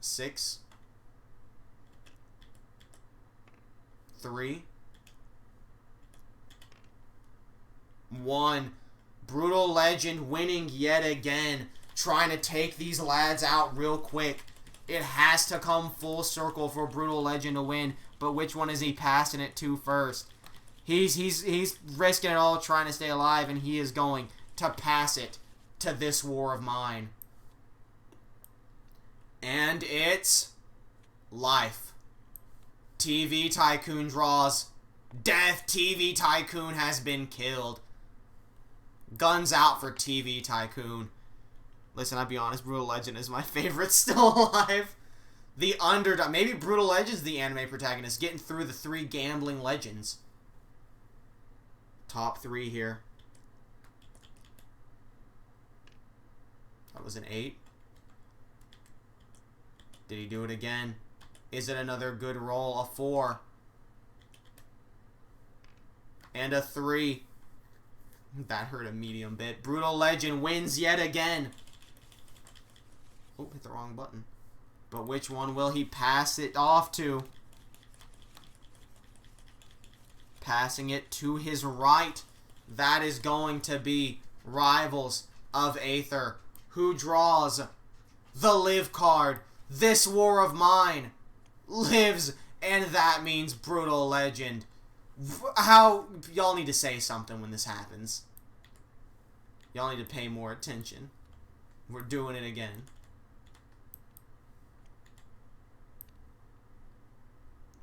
6. 3. 1. Brutal Legend winning yet again. Trying to take these lads out real quick. It has to come full circle for Brutal Legend to win. But which one is he passing it to first? He's risking it all trying to stay alive, and he is going to pass it to this war of mine. And it's life. TV Tycoon draws. Death. TV Tycoon has been killed. Guns out for TV Tycoon. Listen, I'll be honest, Brutal Legend is my favorite still alive. The underdog. Maybe Brutal Legend's the anime protagonist, getting through the 3 gambling legends. Top 3 here. That was an 8. Did he do it again? Is it another good roll? A 4. And a 3. That hurt a medium bit. Brutal Legend wins yet again. Oh, hit the wrong button. But which one will he pass it off to? Passing it to his right. That is going to be Rivals of Aether. Who draws the live card? This war of mine lives, and that means Brutal Legend. How? Y'all need to say something when this happens. Y'all need to pay more attention. We're doing it again.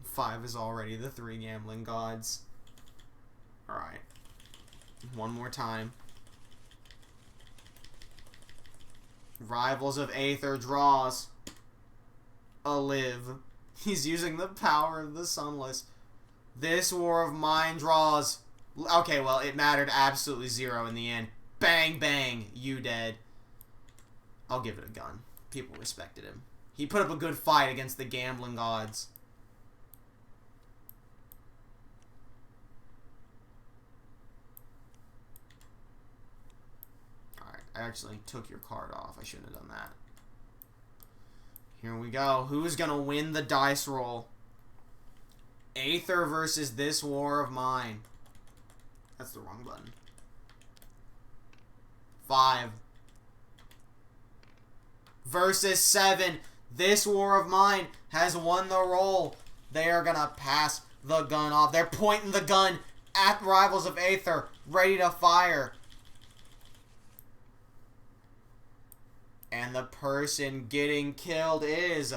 5 is already the 3 gambling gods. Alright. One more time. Rivals of Aether draws a live. He's using the power of the Sunless. This war of mine draws. Okay, well, it mattered absolutely 0 in the end. Bang, bang, you dead. I'll give it a gun. People respected him. He put up a good fight against the gambling gods. I actually took your card off. I shouldn't have done that. Here we go. Who's going to win the dice roll? Aether versus this war of mine. That's the wrong button. 5. Versus 7. This war of mine has won the roll. They are going to pass the gun off. They're pointing the gun at Rivals of Aether, ready to fire. And the person getting killed is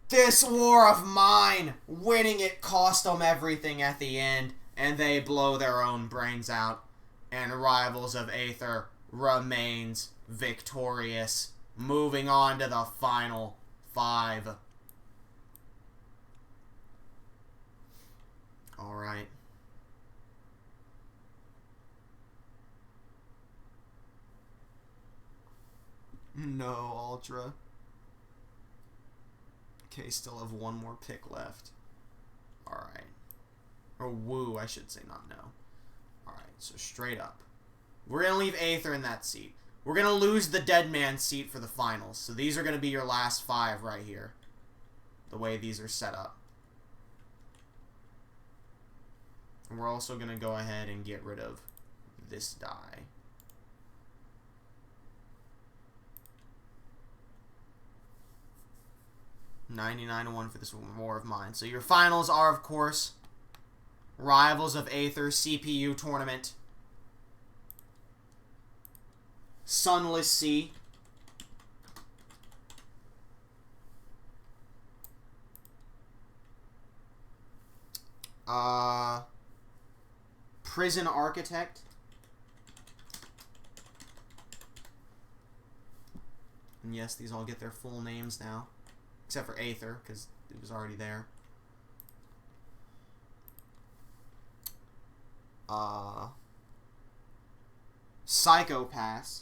this war of mine. Winning it cost them everything at the end, and they blow their own brains out. And Rivals of Aether remains victorious, moving on to the final 5. Alright. No, Ultra. Okay, still have one more pick left. Alright. Or woo, I should say, not no. Alright, so straight up. We're going to leave Aether in that seat. We're going to lose the Dead Man seat for the finals. So these are going to be your last 5 right here. The way these are set up. And we're also going to go ahead and get rid of this die. $99-1 for this war of mine. So your finals are, of course, Rivals of Aether CPU Tournament, Sunless Sea, Prison Architect, and yes, these all get their full names now. Except for Aether, because it was already there. Psychopass.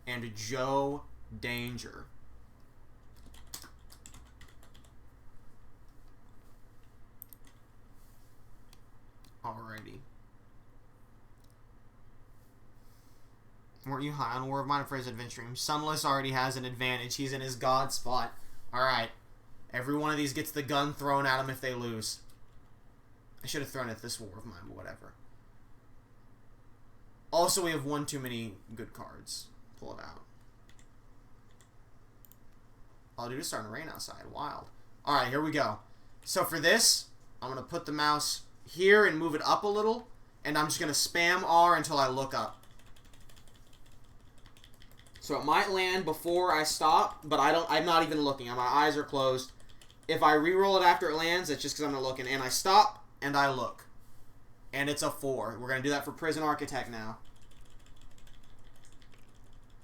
And Joe Danger. Alrighty. Weren't you high on War of Mine for his adventure dream? Sunless already has an advantage. He's in his god spot. Alright. Every one of these gets the gun thrown at him if they lose. I should have thrown it at this War of Mine, but whatever. Also, we have one too many good cards. Pull it out. Oh, dude, it's starting to rain outside. Wild. Alright, here we go. So for this, I'm going to put the mouse here and move it up a little. And I'm just going to spam R until I look up. So it might land before I stop, but I'm not even looking. My eyes are closed. If I re-roll it after it lands, it's just because I'm not looking. And I stop, and I look. And it's a 4. We're going to do that for Prison Architect now.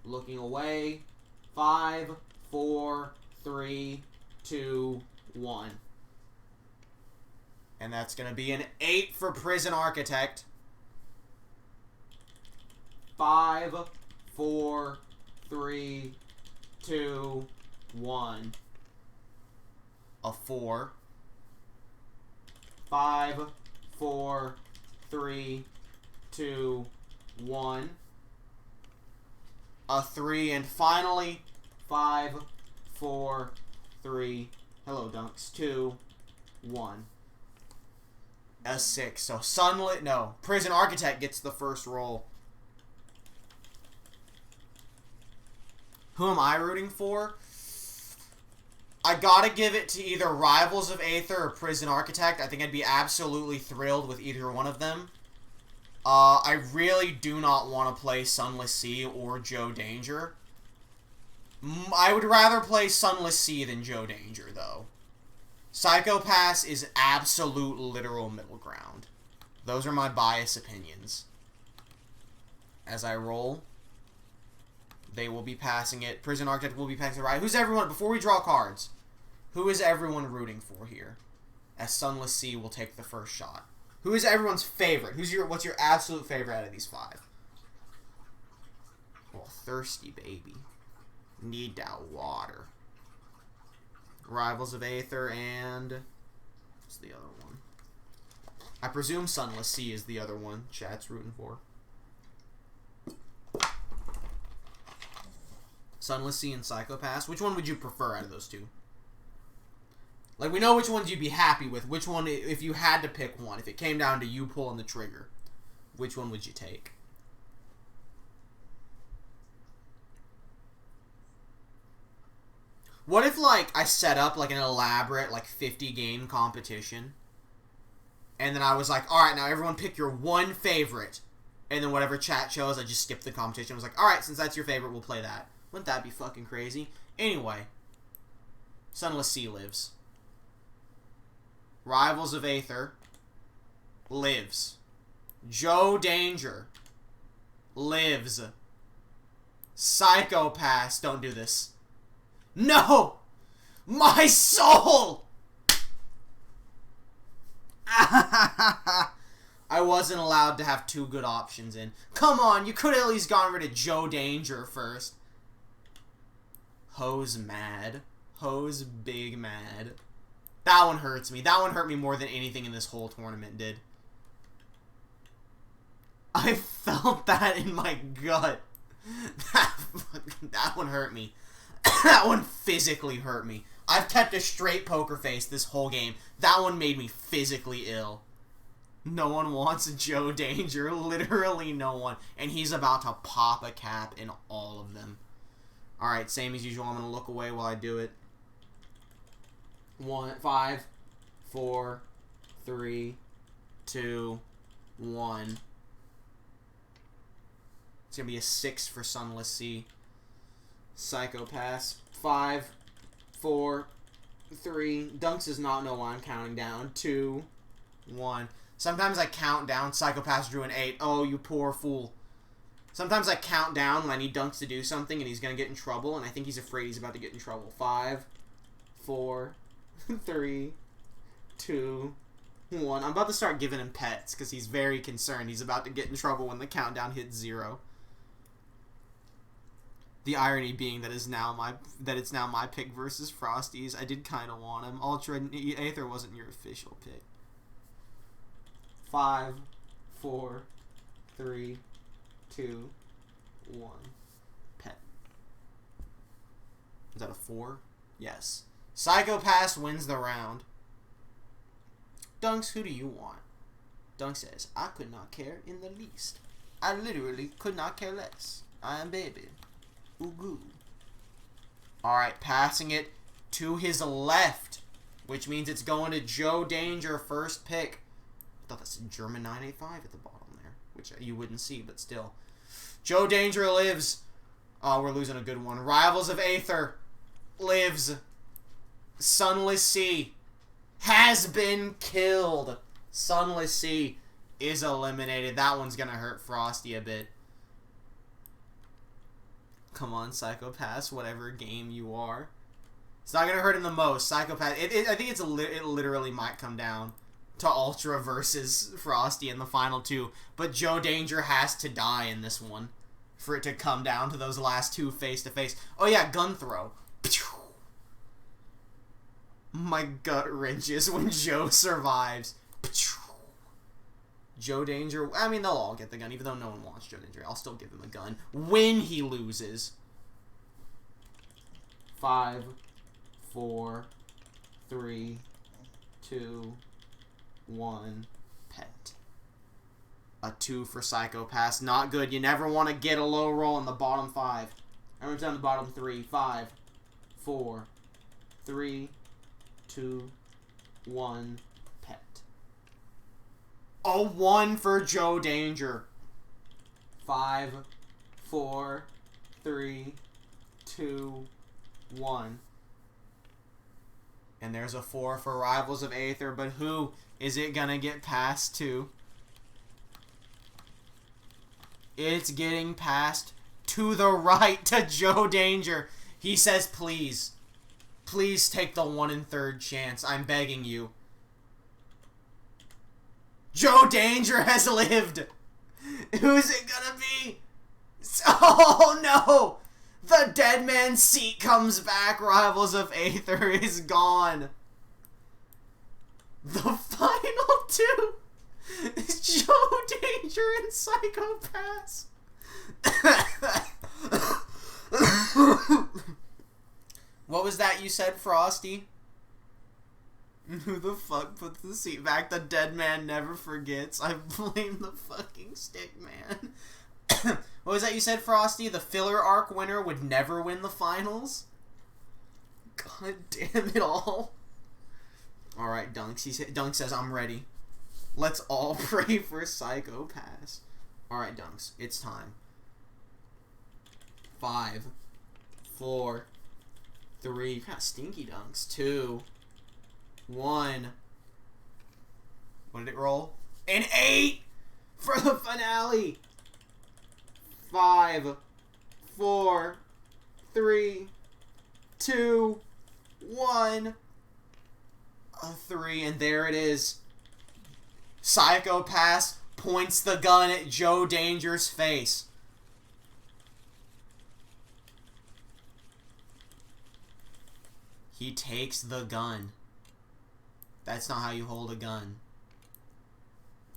Looking away. 5, 4, 3, 2, 1. And that's going to be an 8 for Prison Architect. 5, 4, 3, 2, 1. A 4. 5, 4, 3, 2, 1. A 3. And finally, 5, 4, 3. Hello, Dunks. 2, 1. A 6. So Sunlit. No. Prison Architect gets the first roll. Who am I rooting for? I gotta give it to either Rivals of Aether or Prison Architect. I think I'd be absolutely thrilled with either one of them. I really do not want to play Sunless Sea or Joe Danger. I would rather play Sunless Sea than Joe Danger, though. Psychopass is absolute literal middle ground. Those are my biased opinions. As I roll, they will be passing it. Prison Architect will be passing it right. Who's everyone? Before we draw cards, who is everyone rooting for here? As Sunless Sea will take the first shot. Who is everyone's favorite? What's your absolute favorite out of these 5? Oh, thirsty baby. Need that water. Rivals of Aether and what's the other one? I presume Sunless Sea is the other one chat's rooting for. Sunless Sea and Psychopass. Which one would you prefer out of those two? Like, we know which ones you'd be happy with. Which one, if you had to pick one, if it came down to you pulling the trigger, which one would you take? What if, like, I set up, like, an elaborate, like, 50-game competition, and then I was like, alright, now everyone pick your one favorite, and then whatever chat shows, I just skip the competition. I was like, alright, since that's your favorite, we'll play that. Wouldn't that be fucking crazy? Anyway, Sunless Sea lives. Rivals of Aether lives. Joe Danger lives. Psychopass, don't do this. No! My soul! I wasn't allowed to have two good options in. Come on, you could have at least gotten rid of Joe Danger first. Ho's mad. Ho's big mad. That one hurts me. That one hurt me more than anything in this whole tournament did. I felt that in my gut. That one hurt me. That one physically hurt me. I've kept a straight poker face this whole game. That one made me physically ill. No one wants Joe Danger. Literally no one. And he's about to pop a cap in all of them. Alright, same as usual. I'm going to look away while I do it. 5, 4, 3, 2, 1. It's going to be a 6 for Sunless Sea. Psychopass. 5, 4, 3. Dunks does not know why I'm counting down. 2, 1. Sometimes I count down. Psychopass drew an 8. Oh, you poor fool. Sometimes I count down when I need Dunks to do something and he's going to get in trouble, and I think he's afraid he's about to get in trouble. 5, 4, 3, 2, 1. I'm about to start giving him pets because he's very concerned. He's about to get in trouble when the countdown hits 0. The irony being that it's now my pick versus Frosty's. I did kind of want him. Ultra Aether wasn't your official pick. 5, 4, 3, 2, 1. Pet. Is that a 4? Yes. Psychopass wins the round. Dunks, who do you want? Dunk says, I could not care in the least. I literally could not care less. I am baby. Ooh goo. Alright, passing it to his left, which means it's going to Joe Danger, first pick. I thought that's German 985 at the bottom there, which you wouldn't see, but still. Joe Danger lives. Oh, we're losing a good one. Rivals of Aether lives. Sunless Sea has been killed. Sunless Sea is eliminated. That one's going to hurt Frosty a bit. Come on, Psychopass, whatever game you are. It's not going to hurt him the most. Psychopass, I think it literally might come down to Ultra versus Frosty in the final 2. But Joe Danger has to die in this one for it to come down to those last 2 face-to-face. Oh yeah, gun throw. My gut wrenches when Joe survives. Joe Danger, I mean, they'll all get the gun, even though no one wants Joe Danger. I'll still give him a gun when he loses. 5, 4, 3, 2, 1. Pet. A 2 for Psychopass. Not good. You never want to get a low roll in the bottom 5. Everyone's down the bottom 3. 5, 4, 3, 2, 1. Pet. A 1 for Joe Danger. 5, 4, 3, 2, 1. And there's a 4 for Rivals of Aether, but who is it gonna get passed to? It's getting passed to the right to Joe Danger. He says, please. Please take the 1 1/3 chance. I'm begging you. Joe Danger has lived. Who's it gonna be? Oh no! The dead man's seat comes back. Rivals of Aether is gone. The final 2. Joe Danger and Psychopaths. What was that you said, Frosty? Who the fuck puts the seat back? The dead man never forgets. I blame the fucking stick man. What was that you said, Frosty? The filler arc winner would never win the finals? God damn it all. Alright, Dunks. Dunk says, I'm ready. Let's all pray for Psychopaths. Alright, Dunks. It's time. 5, 4, 3. Kind of stinky, Dunks. 2, 1. What did it roll? An 8 for the finale. 5, 4, 3, 2, 1. A 3, and there it is. Psychopath points the gun at Joe Danger's face. He takes the gun. That's not how you hold a gun.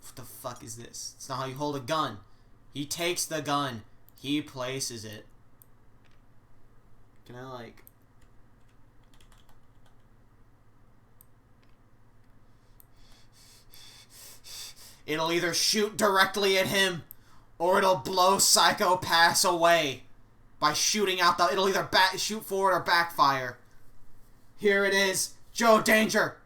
What the fuck is this? It's not how you hold a gun. He takes the gun. He places it. Can I, like... It'll either shoot directly at him, or it'll blow Psychopaths away by shooting out the... It'll either shoot forward or backfire. Here it is. Joe Danger.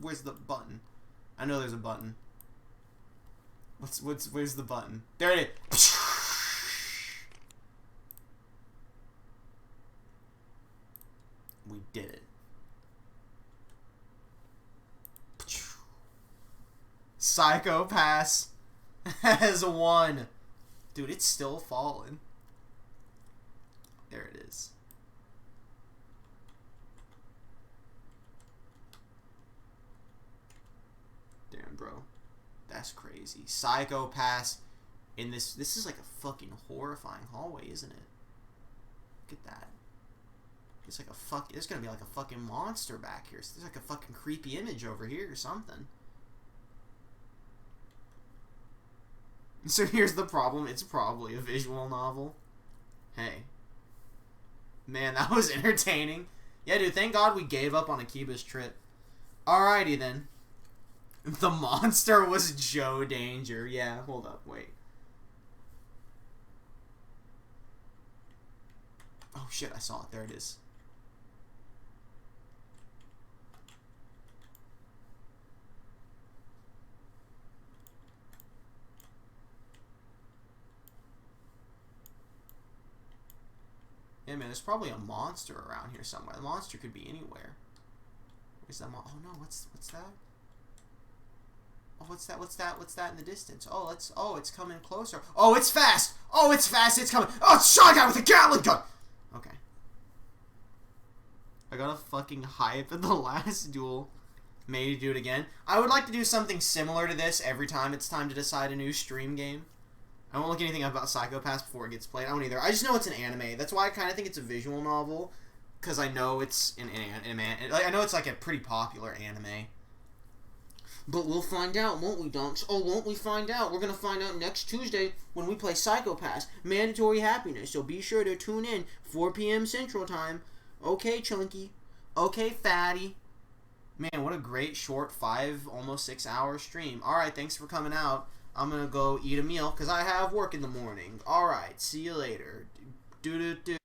Where's the button? I know there's a button. Where's the button? There it is. We did it. Psychopaths has won. Dude, it's still falling. There it is. Damn, bro. That's crazy. Psychopaths in this. This is like a fucking horrifying hallway, isn't it? Look at that. It's like a fuck. There's gonna be like a fucking monster back here. There's like a fucking creepy image over here or something. So here's the problem. It's probably a visual novel. Hey. Man, that was entertaining. Yeah, dude, thank God we gave up on Akiba's trip. Alrighty, then. The monster was Joe Danger. Yeah, hold up, wait. Oh, shit, I saw it. There it is. Yeah, man, there's probably a monster around here somewhere. The monster could be anywhere. Where's that oh no, what's that? Oh, what's that? What's that in the distance? Oh, it's coming closer. Oh, it's fast! Oh, it's fast, it's coming! Oh, it's Shy Guy with a Gatling gun! Okay. I got a fucking hype in the last duel. Maybe do it again. I would like to do something similar to this every time it's time to decide a new stream game. I won't look anything up about Psychopaths before it gets played. I don't either. I just know it's an anime. That's why I kind of think it's a visual novel. Because I know it's an anime. I know it's like a pretty popular anime. But we'll find out, won't we, Dunks? Oh, won't we find out? We're going to find out next Tuesday when we play Psychopaths. Mandatory Happiness. So be sure to tune in. 4 p.m. Central Time. Okay, Chunky. Okay, Fatty. Man, what a great short 5, almost 6 hour stream. Alright, thanks for coming out. I'm gonna go eat a meal because I have work in the morning. Alright, see you later. Do-do-do.